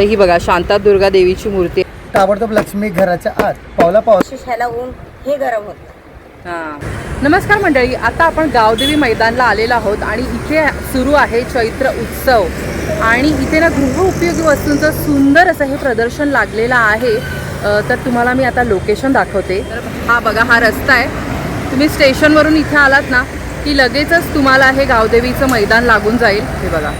तर ही बघा शांतादुर्गा देवीची मूर्ती. ताबडतोब लक्ष्मी घराच्या आत पावला पाऊस ह्याला ऊन हे गरम होतं. हां. नमस्कार मंडळी, आता आपण गावदेवी मैदानला आलेलो आहोत आणि इथे सुरू आहे चैत्र उत्सव आणि इथे ना गृहउपयोगी वस्तूंचं सुंदर असं हे प्रदर्शन लागलेलं आहे. तर तुम्हाला मी आता लोकेशन दाखवते. तर हा बघा, हा रस्ता आहे. तुम्ही स्टेशनवरून इथे आलात ना की लगेचच तुम्हाला हे गावदेवीचं मैदान लागून जाईल. हे बघा,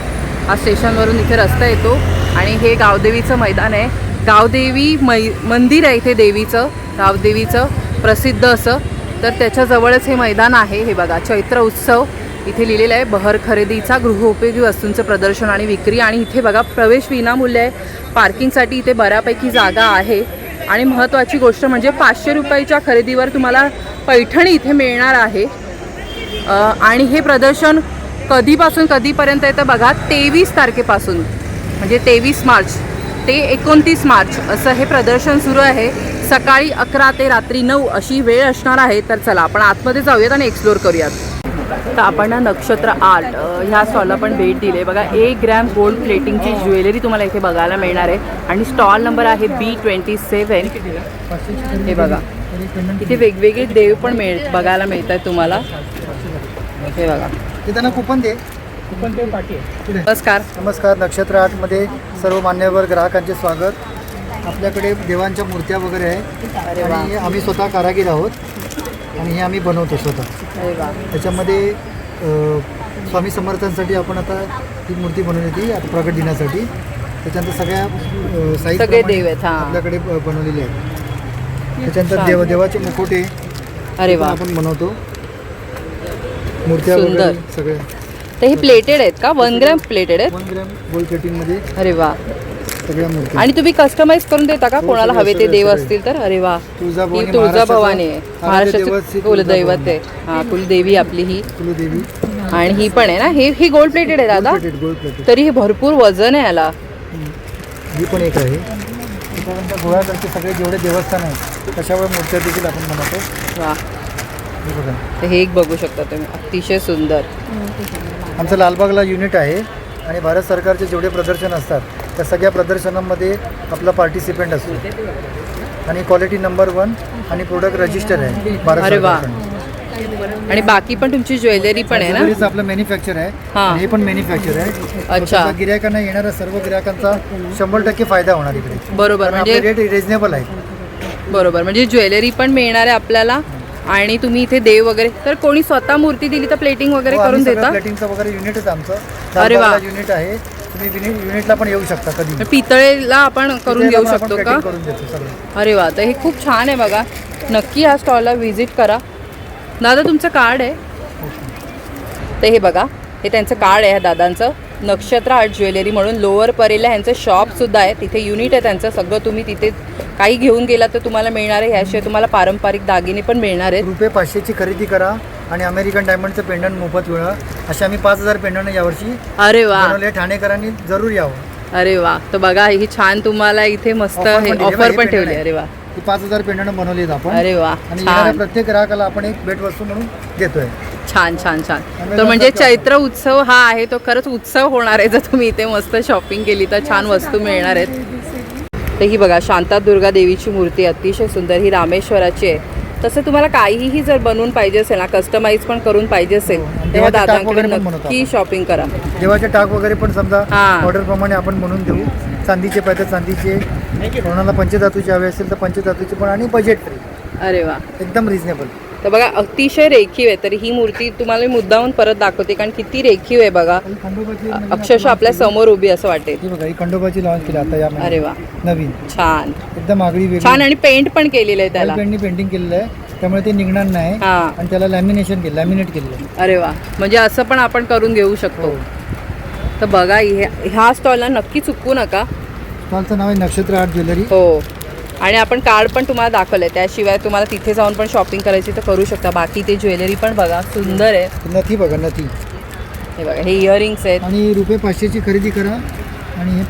हा स्टेशनवरून इथे रस्ता येतो आणि हे गावदेवीचं मैदान आहे. गावदेवी मंदिर आहे इथे देवीचं, गावदेवीचं प्रसिद्ध असं. तर त्याच्याजवळच हे मैदान आहे. हे बघा, चैत्र उत्सव इथे लिहिलेलं आहे. बहर खरेदीचा गृहउपयोगी वस्तूंचं प्रदर्शन आणि विक्री. आणि इथे बघा, प्रवेश विनामूल्य आहे. पार्किंगसाठी इथे बऱ्यापैकी जागा आहे. आणि महत्त्वाची गोष्ट म्हणजे 500 रुपयाच्या खरेदीवर तुम्हाला पैठणी इथे मिळणार आहे. आणि हे प्रदर्शन कधीपासून कधीपर्यंत येतं बघा, 23 तारखेपासून म्हणजे 23 मार्च ते 29 मार्च असं हे प्रदर्शन सुरू आहे. सकाळी 11 ते रात्री 9 अशी वेळ असणार आहे. तर चला आपण आतमध्ये जाऊयात आणि एक्सप्लोर करूयात. तर आपण ना नक्षत्र आर्ट ह्या स्टॉलला पण भेट दिली आहे. बघा, 1 ग्रॅम गोल्ड प्लेटिंगची ज्वेलरी तुम्हाला इथे बघायला मिळणार आहे. आणि स्टॉल नंबर आहे B27. हे बघा, इथे वेगवेगळे देव पण बघायला मिळतात तुम्हाला. हे बघा, त्यांना कुपन दे. नमस्कार. नमस्कार. नक्षत्र आर्टमध्ये सर्व मान्यवर ग्राहकांचे स्वागत. आपल्याकडे देवांच्या मूर्त्या वगैरे आहे. अरे वा. आणि आम्ही स्वतः कारागीर आहोत आणि हे आम्ही बनवतो स्वतः. अरे वा. त्याच्यामध्ये स्वामी समर्थांसाठी आपण आता ही मूर्ती बनवली होती आता प्रगट दिनासाठी. त्याच्यानंतर सगळ्या सगळे देव आहेत. हां, आपल्याकडे बनवलेले आहेत. त्याच्यानंतर देवाचे मुखोटे अरे वा, आपण बनवतो. मूर्त्या सुंदर. वगैरे सगळे. तर हे प्लेटेड आहेत का? 1 ग्रॅम प्लेटेड आहेत. 1 ग्रॅम गोल्ड प्लेटिंगमध्ये अरे वा. सगळ्या मूर्ती. आणि तुम्ही कस्टमाइज करून देता का हो, कोणाला हवे ते सगळे, देव सगळे. असतील तर? अरे वा. तुळजाभवानी ही तुळजाभवानी आहे, महाराष्ट्राची महाराष्ट्राची कुलदैवत आहे. हा, कुलदेवी आपली ही. कुलदेवी. आणि ही पण आहे ना, ही गोल्ड प्लेटेड आहे दादा. Gold plated. तरी हे भरपूर वजन आहे याला. ही पण एक आहे. त्याच्यानंतर गोव्याकडचे सगळे जेवढे देवस्थान आहेत तशावर मूर्त्या देखील आपण बनवतो. वा. हे बघा, तर हे एक बघू शकता तुम्ही, अतिशय सुंदर. आमचं लालबागला युनिट आहे आणि भारत सरकारचे जेवढे प्रदर्शन असतात त्या सगळ्या प्रदर्शनांमध्ये आपला पार्टिसिपेंट असतो. आणि क्वालिटी नंबर 1 आणि प्रोडक्ट रजिस्टर आहे भारत अरे वा. सरकारकडून. आणि बाकी पण तुमची ज्वेलरी पण आहे ना? ज्वेलरीचं आपलं मॅन्युफॅक्चर आहे. हां. आणि हे पण मॅन्युफॅक्चर आहे. अच्छा. गिरायकांना येणाऱ्या सर्व गिरायकांचा 100% फायदा होणार इकडे. बरोबर. म्हणजे रेट रिजनेबल आहे. बरोबर, म्हणजे ज्वेलरी पण मिळणार आहे आपल्याला. आणि तुम्ही इथे देव वगैरे, तर कोणी स्वतः मूर्ती दिली तर प्लेटिंग वगैरे करून देता? प्लेटिंगचं वगैरे युनिट आहे आमचं. अरे वा. युनिट आहे. तुम्ही युनिटला पण येऊ शकता कधी. पितळेला आपण करून घेऊ शकतो का? करून देतो सगळं. अरे वा. तर हे खूप छान आहे बघा. नक्की ह्या स्टॉलला व्हिजिट करा. दादा, तुमचं कार्ड आहे? तर हे बघा, हे त्यांचं कार्ड आहे ह्या दादांचं. नक्षत्र आर्ट ज्वेलरी म्हणून लोअर परेला ह्यांचं शॉपसुद्धा आहे. तिथे युनिट आहे त्यांचं. सगळं तुम्ही तिथे काही घेऊन गेला तर तुम्हाला मिळणार आहे. ह्याशिवाय तुम्हाला पारंपरिक दागिने पण मिळणार आहेत. ₹500ची खरेदी करा आणि अमेरिकन डायमंडचं पेंडंट मोफत मिळवा. असे आम्ही 5000 पेंडंट यावर्षी अरे वा. बनवले. ठाणेकरांनी जरूर यावं. अरे वा. तर बघा, ही छान तुम्हाला इथे मस्त ऑफर पण ठेवली. अरे वा. 5000 पेंडंट बनवलेत आपण. अरे वा. आणि येणाऱ्या छान प्रत्येक ग्राहकाला आपण एक भेटवस्तू म्हणून देतोय. छान छान छान. तर म्हणजे चैत्र उत्सव हा आहे तो खरंच उत्सव होणार आहे. जर तुम्ही इथे मस्त शॉपिंग केली तर छान वस्तू मिळणार आहेत. तर ही बघा, शांतादुर्गा देवीची मूर्ती अतिशय सुंदर. ही रामेश्वराची आहे. तसं तुम्हाला काहीही जर बनवून पाहिजे असेल ना, कस्टमाइज पण करून पाहिजे असेल तेव्हा दादांकडे नक्की शॉपिंग करा. देवाचे टाक वगैरे पण समजा हां. ऑर्डर प्रमाणे आपण बनवून देऊ. चांदीचे पाहिजे चांदीचे, कोणाला पंचधातूचे हवे असेल तर पंचधातूचे पण. आणि बजेट फ्री. अरे वा. एकदम रिजनेबल. तर बघा, अतिशय रेखीव आहे. तर ही मूर्ती तुम्हाला मी मुद्दामून परत दाखवते कारण किती रेखीव आहे बघा. अक्षरशः आपल्या समोर उभी असं वाटेल. ही बघा, ही खंडोबाची लॉन्च केली आता या अरे वा. नवीन. छान. एकदम आगळी वेगळी. छान. आणि पेंट पण केलेलं आहे त्याला. पेंटनी पेंटिंग केलेलं आहे त्यामुळे ते निघणार नाही. हां. आणि त्याला लॅमिनेट केलेलं आहे. अरे वा. म्हणजे असं पण आपण करून घेऊ शकतो. तर बघा, ह्या स्टॉलला नक्की चुकवू नका. स्टॉलचं नाव आहे नक्षत्र आर्ट ज्वेलरी. हो. आणि आपण कार्ड पण तुम्हाला दाखवलं आहे. त्याशिवाय तुम्हाला तिथे जाऊन पण शॉपिंग करायची तर करू शकता. बाकी ते ज्वेलरी पण बघा, सुंदर आहे. नथी बघा, नथी. हे बघा, हे इयरिंग्स आहेत. आणि ₹500ची खरेदी करा आणि हे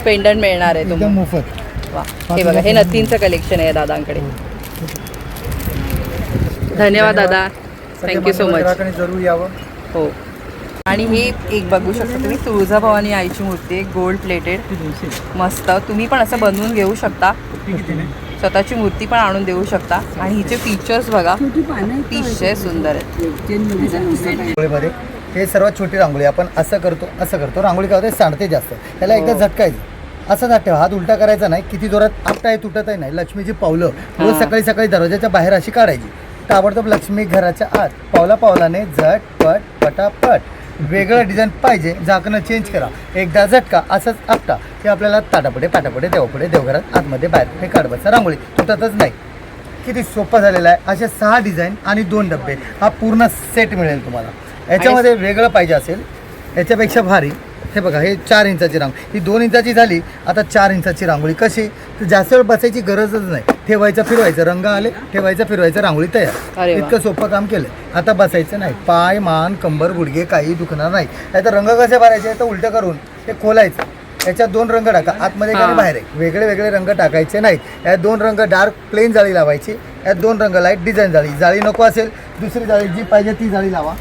पेंडंट मिळणार आहे एकदम तुम्हाला मोफत. वा. हे बघा, हे नथींचं कलेक्शन आहे दादांकडे. धन्यवाद दादा. Thank you so much. जरूर यावं. हो. आणि हे एक बघू शकता तुम्ही, तुळजाभवानी आईची मूर्ती आहे, गोल्ड प्लेटेड, मस्त. तुम्ही पण असं बनवून घेऊ शकता, स्वतःची मूर्ती पण आणून देऊ शकता. आणि हिचे फीचर्स बघा, अतिशय सुंदर आहेत. रांगोळीमध्ये हे सर्वात छोटी रांगोळी. आपण असं करतो रांगोळी काय होते, सांडते जास्त. त्याला एकदा झटकायचं, असं जात ठेवा, हात उलटा करायचा नाही. किती जोरात आपटाही तुटतही नाही. लक्ष्मीची पावलं रोज सकाळी सकाळी दरवाजाच्या बाहेर अशी काढायची. ताबडतोब लक्ष्मी घराच्या आत पावलाने झटपट पटापट. वेगळं डिझाईन पाहिजे, झाकणं चेंज करा, एकदा झटका, असंच आपटा. हे आपल्याला ताटापुढे पाटापुढे देवापुढे देवघरात आतमध्ये बाहेर हे काढ बसा. रांगोळी तुटतच नाही. किती सोपं झालेलं आहे. असे 6 डिझाईन आणि 2 डब्बे, हा पूर्ण सेट मिळेल तुम्हाला. याच्यामध्ये वेगळं पाहिजे असेल याच्यापेक्षा भारी, हे बघा, हे 4 इंचाची रांगोळी. ही 2 इंचाची झाली, आता 4 इंचाची रांगोळी. कशी तर जास्त वेळ बसायची गरजच नाही. ठेवायचं फिरवायचं, रंग आले ठेवायचं फिरवायचं, रांगोळी तयार. इतकं सोपं काम केलं. आता बसायचं नाही, पाय मान कंबर गुडघे काही दुखणार नाही. तर रंग कसे भरायचे तर उलटं करून ते खोलायचं. याच्यात 2 रंग टाका, आतमध्ये आणि बाहेर आहे. वेगळे वेगळे रंग टाकायचे नाहीत. यात 2 रंग डार्क प्लेन जाळी लावायची, यात 2 रंग लाईट डिझाईन जाळी. जाळी नको असेल दुसरी जाळी जी पाहिजे ती जाळी लावा.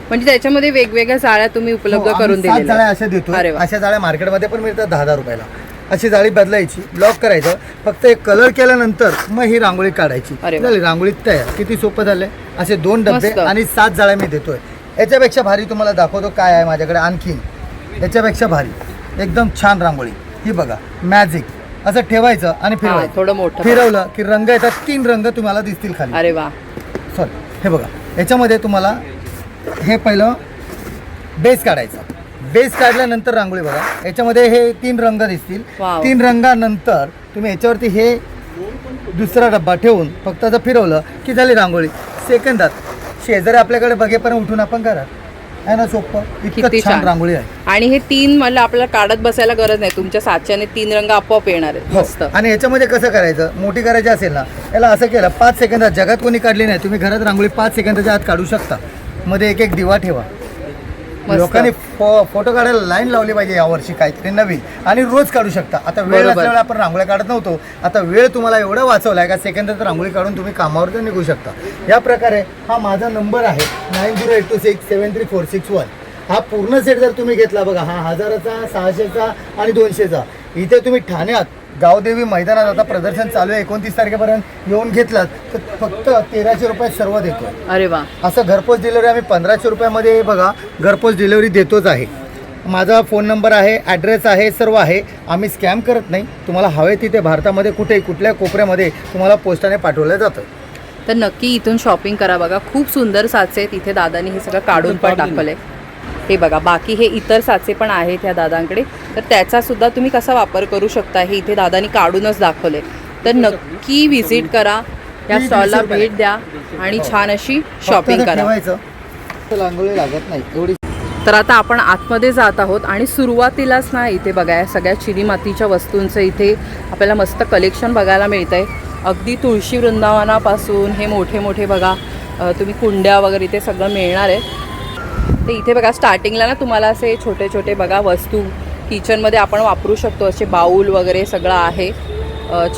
म्हणजे त्याच्यामध्ये वेगवेगळ्या जाळ्या तुम्ही उपलब्ध करून 7 दिलेल्या जाळ्या अशा देतो. अशा जाळ्या मार्केटमध्ये पण मिळतात 10,000 रुपयाला. अशी जाळी बदलायची, ब्लॉक करायचं, फक्त एक कलर केल्यानंतर मग ही रांगोळी काढायची. झाली रांगोळी तयार. किती सोपं झालंय. असे 2 डबे आणि 7 जाळ्या मी देतोय. याच्यापेक्षा भारी तुम्हाला दाखवतो काय आहे माझ्याकडे आणखीन. याच्यापेक्षा भारी एकदम छान रांगोळी. ही बघा, मॅजिक. असं ठेवायचं आणि फिरवायचं. थोडं मोठं फिरवलं की रंग येतात. 3 रंग तुम्हाला दिसतील खाली. अरे वा. सॉरी, हे बघा, याच्यामध्ये तुम्हाला हे पहिलं बेस काढायचा. बेस काढल्यानंतर रांगोळी बघा, याच्यामध्ये हे 3 रंग दिसतील. 3 रंगानंतर तुम्ही याच्यावरती हे दुसरा डब्बा ठेवून फक्त असं फिरवलं की झाली रांगोळी. सेकंदात शेजारी आपल्याकडे बघेपर्यंत उठून आपण करा. आहे ना सोपं. इतकं छान रांगोळी आहे. आणि हे 3 मला आपल्याला काढत बसायला गरज नाही, तुमच्या साच्याने 3 रंग आपोआप येणार आहेत. मस्त. आणि याच्यामध्ये कसं करायचं, मोठी करायची असेल ना, याला असं केलं 5 सेकंदात. जगात कोणी काढली नाही. तुम्ही घरात रांगोळी 5 सेकंदाच्या आत काढू शकता. मध्ये एक एक दिवा ठेवा. लोकांनी फोटो काढायला लाईन लावली पाहिजे यावर्षी, काहीतरी नवीन. आणि रोज काढू शकता. आता वेळ असल्यामुळे आपण रांगोळ्या काढत नव्हतो. आता वेळ तुम्हाला एवढा वाचवला आहे का सेकंदात रांगोळी काढून तुम्ही कामावर तर निघू शकता. या प्रकारे हा माझा नंबर आहे 9082673461. हा पूर्ण सेट जर तुम्ही घेतला बघा, हा 1000चा 600चा आणि 200चा. इथे तुम्ही ठाण्यात गावदेवी मैदानात आता प्रदर्शन चालू आहे 29 तारखेपर्यंत येऊन घेतलात तर फक्त 1300 रुपयात सर्व देतो. अरे वा. असं घरपोच डिलिव्हरी आम्ही 1500 रुपयामध्ये बघा घरपोच डिलिव्हरी देतोच आहे. माझा फोन नंबर आहे, ॲड्रेस आहे, सर्व आहे. आम्ही स्कॅम करत नाही. तुम्हाला हवे तिथे भारतामध्ये कुठेही कुठल्या कोपऱ्यामध्ये तुम्हाला पोस्टाने पाठवलं जातं. तर नक्की इथून शॉपिंग करा. बघा खूप सुंदर साचे आहेत. इथे दादानी हे सगळं काढून पण टाकलंय. हे बघा, बाकी हे इतर साचे पण आहेत ह्या दादांकडे, तर त्याचा सुद्धा तुम्ही कसा वापर करू शकता हे इथे दादानी काढूनच दाखवले. तर नक्की व्हिजिट करा, या स्टॉलला भेट द्या आणि छान अशी शॉपिंग करा. रांगोळी लागत नाही एवढी. तर आता आपण आतमध्ये जात आहोत आणि सुरुवातीलाच ना इथे बघा या सगळ्या चिनी मातीच्या वस्तूंचं इथे आपल्याला मस्त कलेक्शन बघायला मिळतं आहे. अगदी तुळशी वृंदावनापासून हे मोठे मोठे बघा तुम्ही कुंड्या वगैरे इथे सगळं मिळणार आहे. तर इथे बघा स्टार्टिंगला ना तुम्हाला असे छोटे छोटे बघा वस्तू किचनमध्ये आपण वापरू शकतो असे बाऊल वगैरे सगळं आहे.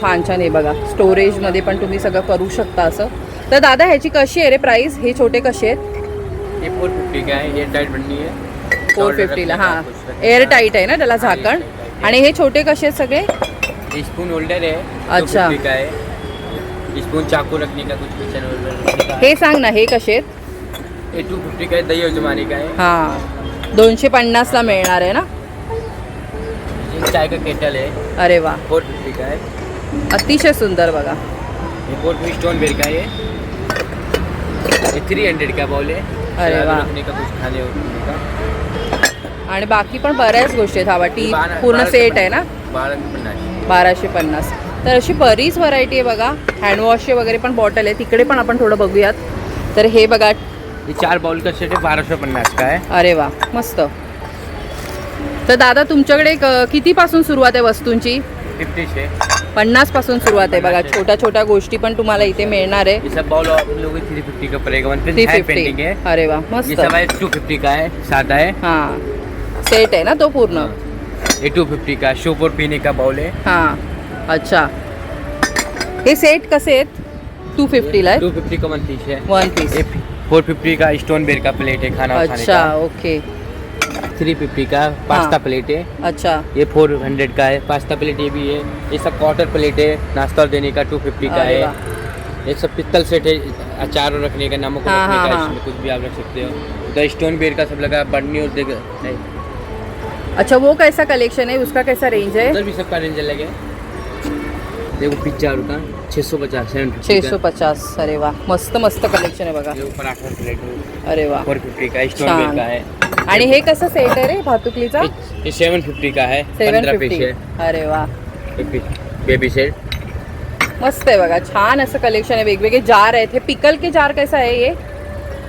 छान छान हे बघा स्टोरेजमध्ये पण तुम्ही सगळं करू शकता असं. तर दादा ह्याची कशी आहे रे प्राईस? हे छोटे कसे आहेत? ये 450 का है, एयर टाइट बननी है 450ला. हां, एअर टाईट आहे ना त्याला झाकण. आणि हे छोटे कसे आहेत सगळे? स्पून होल्डर है. अच्छा. 250 का है. स्पून चाकू रखने का, कुछ किचन वगैरह. हे सांग ना हे कसे आहेत? ये 250 का है, दही जमाने का है. हां, 250ला मिळणार आहे ना. ये चाय का केटल है. अरे वा, 450 का है. अतिशय सुंदर बघा. ये 450 स्टोन बेर का है. ये 300 का बाउल है. अरे सलाद वाह. रखने का, कुछ खाने का. आणि बाकी पण बऱ्याच गोष्टी आहेत. हवा टी पूर्ण सेट आहे ना. 1250. तर अशी बरीच व्हरायटी आहे बघा. हँडवॉशचे वगैरे पण बॉटल आहे. तिकडे पण आपण थोडं बघूयात. तर हे बघा, ये 4 बाउल का सेट है, 1250 का है. अरे वा मस्त. तर दादा तुमच्याकडे कितीपासून सुरुवात आहे वस्तूंची? 50 से 50 पासून सुरुवात आहे बघा. छोट्या छोट्या गोष्टी पण तुम्हाला इथे मिळणार आहे. ये सब बाउल आप लोगों को 350 का पड़ेगा. 150 पेंटिंग है. अरे वा ये मस्त. सब है 250 का है, सादा है. हां, सेट आहे ना तो पूर्ण. ये 250 का शो पर पीने का बाउल है. हां, अच्छा. हे सेट कसे आहेत? 250ला आहे. 250 का 1 पीस है. 1 पीस. ये 450 का स्टोन बेर का प्लेट है खाना खाने अच्छा का। ओके 350 का पास्ता प्लेट है। अच्छा ये 400 का है पास्ता प्लेट। ये भी है। ये सब क्वार्टर प्लेट है नाश्ता देने का 250 का अरे है। वाह। ये सब पित्तल सेट है अचार रखने का, नमक हाँ, रखने हाँ, का, हाँ। इसमें कुछ भी आप रख सकते हो। उधर स्टोन बेर का सब लगा है, बढ़नी और है। अच्छा वो कैसा कलेक्शन है, उसका कैसा रेंज है? उधर भी सबका रेंज अलग है। देखो पिज्जा का 650 750 का। 650 अरे वाह मस्त मस्त कलेक्शन आहे बघा. ये पराठा प्लेट अरे वाह 450 का स्टोन छान. बेर का है। आणि हे कसं सेट आहे रे भातुकलीचा? ये 750 का है 15 पीस 750 है। अरे वा बेबी सेट मस्त आहे बघा. छान असं कलेक्शन आहे. वेगवेगळे जार आहेत. हे पिकल के जार कैसा आहे ये?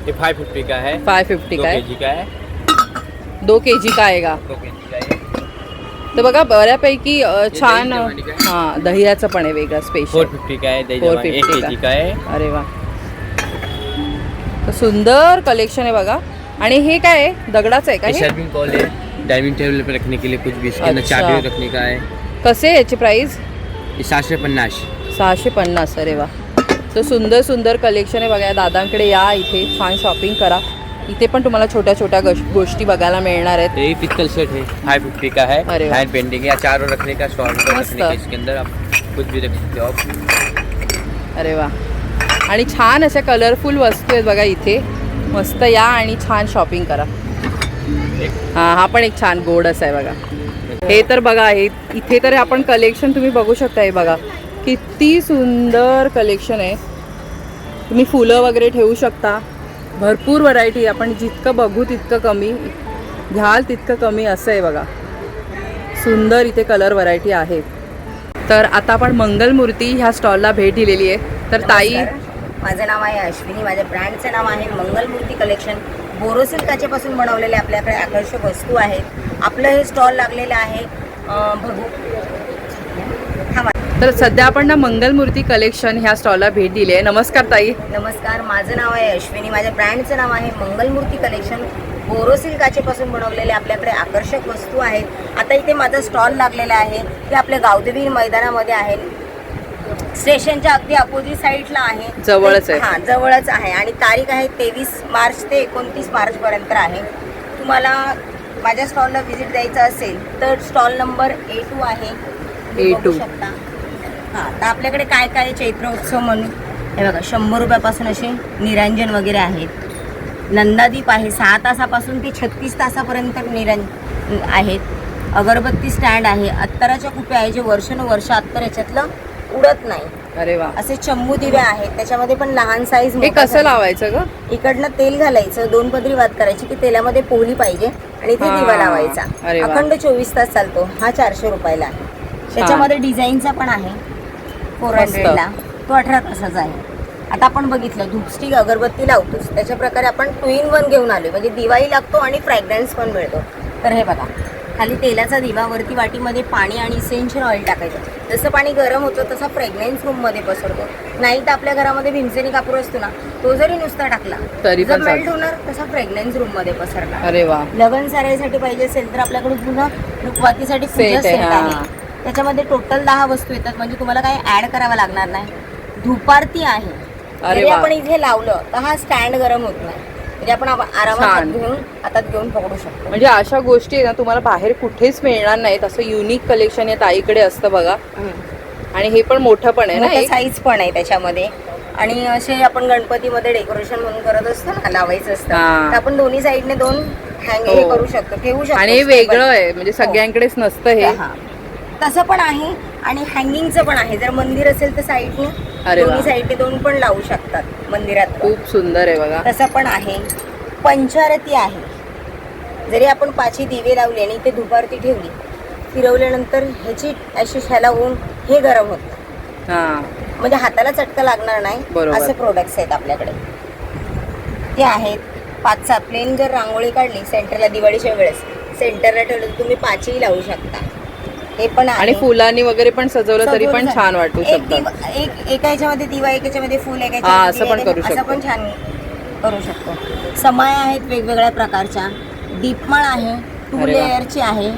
ये 550 का है 550 का 2 आहे. kg का है 2 kg का आएगा. 2 kg का है। तर बघा बऱ्यापैकी छान दही जमानी का आहे. हां दह्याचं पण आहे वेगळं स्पेशल. 450 का है दही जमा 1 450 kg का है। अरे वा तर सुंदर कलेक्शन आहे बघा. आणि हे काय आहे दगडाचं आहे का ये हे? सर्विंग कॉल है डाइनिंग टेबल पे रखने के लिए कुछ भी, इसके अंदर अच्छा. चाबी रखने का है। कसे आहे याची प्राइस? ये 750 650. अरे वा तर सुंदर सुंदर कलेक्शन आहे बघा. या दादांकडे या इथे छान शॉपिंग करा. इथे पण तुम्हाला छोट्या छोट्या गोष्टी बघायला मिळणार आहेत. ये पित्तल सेट है 550 का है। अरे वाह। हैंड पेंटिंग है, अचार रखने का, सॉल्ट मस्त. रखने का, इसके अंदर आप कुछ भी रख सकते हो आप। अरे वा आणि छान अशा कलरफुल वस्तू आहेत बघा इथे. मस्त या आणि छान शॉपिंग करा. हां हा पण एक छान गोड असं आहे बघा. हे तर बघा हे इथे तर आपण कलेक्शन तुम्ही बघू शकता. हे बघा किती सुंदर कलेक्शन आहे. तुम्ही फुलं वगैरे ठेवू शकता. भरपूर व्हरायटी. आपण जितकं बघू तितकं कमी, घ्याल तितकं कमी असं आहे बघा. सुंदर इथे कलर व्हरायटी आहे. तर आता आपण मंगलमूर्ती ह्या स्टॉलला भेट दिलेली आहे. तर ताई नमस्कार. माझं नाव आहे अश्विनी. माझ्या ब्रँडचं नाव आहे मंगलमूर्ती कलेक्शन. बोरोसिल काचेपासून बनवलेले आपल्याकडे आकर्षक वस्तू आहेत. आपलं हे स्टॉल लागलेलं आहे बघू थांबा. तर सध्या आपण ना मंगलमूर्ती कलेक्शन ह्या स्टॉलला भेट दिली आहे. नमस्कार ताई. नमस्कार. माझं नाव आहे अश्विनी. माझ्या ब्रँडचं नाव आहे मंगलमूर्ती कलेक्शन. बोरोसिल काचेपासून बनवलेले आपल्याकडे आकर्षक वस्तू आहेत. आता इथे माझा स्टॉल लागलेला आहे ते आपल्या गावदेवी मैदानामध्ये आहे. स्टेशनच्या अगदी अपोजिट साईडला आहे. जवळच आहे. हां जवळच आहे. आणि तारीख आहे 23 मार्च ते 29 मार्चपर्यंत आहे. तुम्हाला माझ्या स्टॉलला व्हिजिट द्यायचं असेल तर स्टॉल नंबर A2 आहे. तुम्ही बघू A2. शकता. हां तर आपल्याकडे काय काय चैत्र उत्सव म्हणून हे बघा 100 रुपयापासून असे निरंजन वगैरे आहेत. नंदादीप आहे 6 तासापासून ते 36 तासापर्यंत आहेत. अगरबत्ती स्टँड आहे. अत्तराच्या कुप्या आहे जे वर्षानुवर्ष अत्तर याच्यातलं उडत नाही. अरे वा असे चंबू दिवे आहेत. त्याच्यामध्ये पण लहान साईज. हे कसं लावायचं ग? इकडनं तेल घालायचं. 2 पदरी वात करायची की तेलामध्ये पोहली पाहिजे आणि इथे हां. दिवा लावायचा. अरे वा. अखंड 24 तास चालतो. हा 400 रुपयाला आहे. त्याच्यामध्ये डिझाईनचा पण आहे 400ला. तो 18 तासाचा आहे. आता आपण बघितलं धूपस्टिक अगरबत्ती लावतोच त्याच्या प्रकारे आपण 2 in 1 घेऊन आलो. म्हणजे दिवाही लागतो आणि फ्रॅग्रन्स पण मिळतो. तर हे बघा खाली तेलाचा दिवा, वरती वाटीमध्ये पाणी आणि इसेन्शियल ऑइल टाकायचं. जसं पाणी गरम होतं तसा फ्रेग्रन्स रूममध्ये पसरतो. नाही तर आपल्या घरामध्ये भीमसेनी कापूर असतो ना, तो जरी नुसता टाकला तरी जर पण मेल्ट चालतो. होणार तसा फ्रेग्रन्स रूममध्ये पसरणार. अरे वा लग्न साराईसाठी पाहिजे असेल तर आपल्याकडे पुन्हा रुखवातीसाठी Set पूजा आहे, सेट हां. आहे. त्याच्यामध्ये टोटल 10 वस्तू येतात. म्हणजे तुम्हाला काही ॲड करावं लागणार नाही. धुपारती आहे. अरे जरी वा. आपण इथे लावलं तर हा स्टँड गरम होत नाही. म्हणजे आपण आरामात छान. हातात घेऊन पकडू शकतो. म्हणजे अशा गोष्टी आहे ना तुम्हाला बाहेर कुठेच मिळणार नाहीत. असं युनिक कलेक्शन या ताईकडे असतं बघा. आणि हे पण मोठं पण आहे ना एक? साईज पण आहे त्याच्यामध्ये. आणि असे आपण गणपतीमध्ये डेकोरेशन म्हणून करत असतो ना, लावायचं असतं हां. तर आपण दोन्ही साईडने 2 हँग हे हो. करू शकतो, ठेवू शकतो. आणि हे वेगळं आहे म्हणजे सगळ्यांकडेच नसतं हे. हां. तसं पण आहे आणि हँगिंगचं पण आहे. जर मंदिर असेल तर साईडने अरे वा. दोन्ही साईडने 2 पण लावू शकतात मंदिरात. खूप सुंदर आहे बघा. तसं पण आहे. पंचारती आहे. जरी आपण 5 दिवे लावले आणि इथे धुपारती ठेवली, फिरवल्यानंतर ह्याची अशी ह्याला होऊन हे गरम होतं. हा म्हणजे हाताला चटका लागणार नाही. बरोबर. असे प्रोडक्ट्स आहेत आपल्याकडे. ते आहेत 5-6. प्लेन जर रांगोळी काढली सेंटरला दिवाळीच्या वेळेस सेंटरला ठेवलं तर तुम्ही 5ही लावू शकता. हे पण आहे. आणि फुलांनी वगैरे पण सजवलं तरी पण छान वाटू एक शकतं. दिवा- एका ह्याच्यामध्ये दिवा, एक ह्याच्यामध्ये फुल, एक हां, ह्याच्यामध्ये असं पण दिवा, करू असं शकतो. पण छान करू शकतो. समाया आहेत वेगवेगळ्या प्रकारच्या. दीपमाळ आहे 2 अरे वा. लेअरची आहे.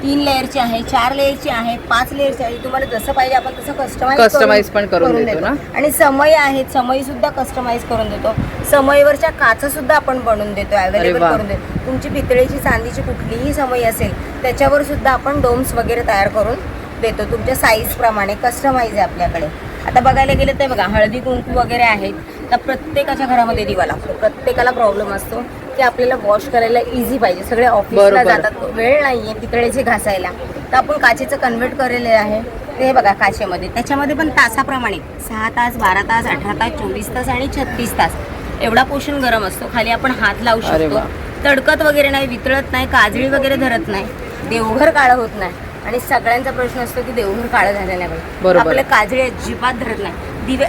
3 लेअरची आहे, 4 लेअरची आहे, 5 लेअरची आहे. तुम्हाला जसं पाहिजे आपण तसं कस्टमाइज पण करून देतो ना. आणि समई आहेत, समई सुद्धा कस्टमाइज करून देतो. समईवरच्या काचा सुद्धा आपण बनवून देतो, अवेलेबल वा. करून देतो. तुमची पितळेची चांदीची कुठलीही समई असेल त्याच्यावर सुद्धा आपण डोम्स वगैरे तयार करून देतो. तुमच्या साईज प्रमाणे कस्टमाइज आहे आपल्याकडे. आता बघायला गेलं तर बघा, हळदी कुंकू वगैरे आहेत तर प्रत्येकाच्या घरामध्ये दिवा लागतो. प्रत्येकाला प्रॉब्लेम असतो की आपल्याला वॉश करायला इझी पाहिजे. सगळे ऑफिसला बरोबर. जातात, वेळ नाहीये पितळेचे घासायला, तर आपण काचेचं कन्वर्ट केलेलं आहे. ते बघा काचेमध्ये, त्याच्यामध्ये पण तासाप्रमाणे 6 तास, 12 तास, 18 तास, 24 तास आणि 36 तास एवढा पोषण गरम असतो. खाली आपण हात लावू अरे शकतो. वा. तडकत वगैरे नाही, वितळत नाही, काजळी वगैरे धरत नाही, देवघर काळं होत नाही. आणि सगळ्यांचा प्रश्न असतो की देवघर काळं झालं नाही पाहिजे. बरोबर. आपल्या काजळी अजिबात धरत नाही. दिवे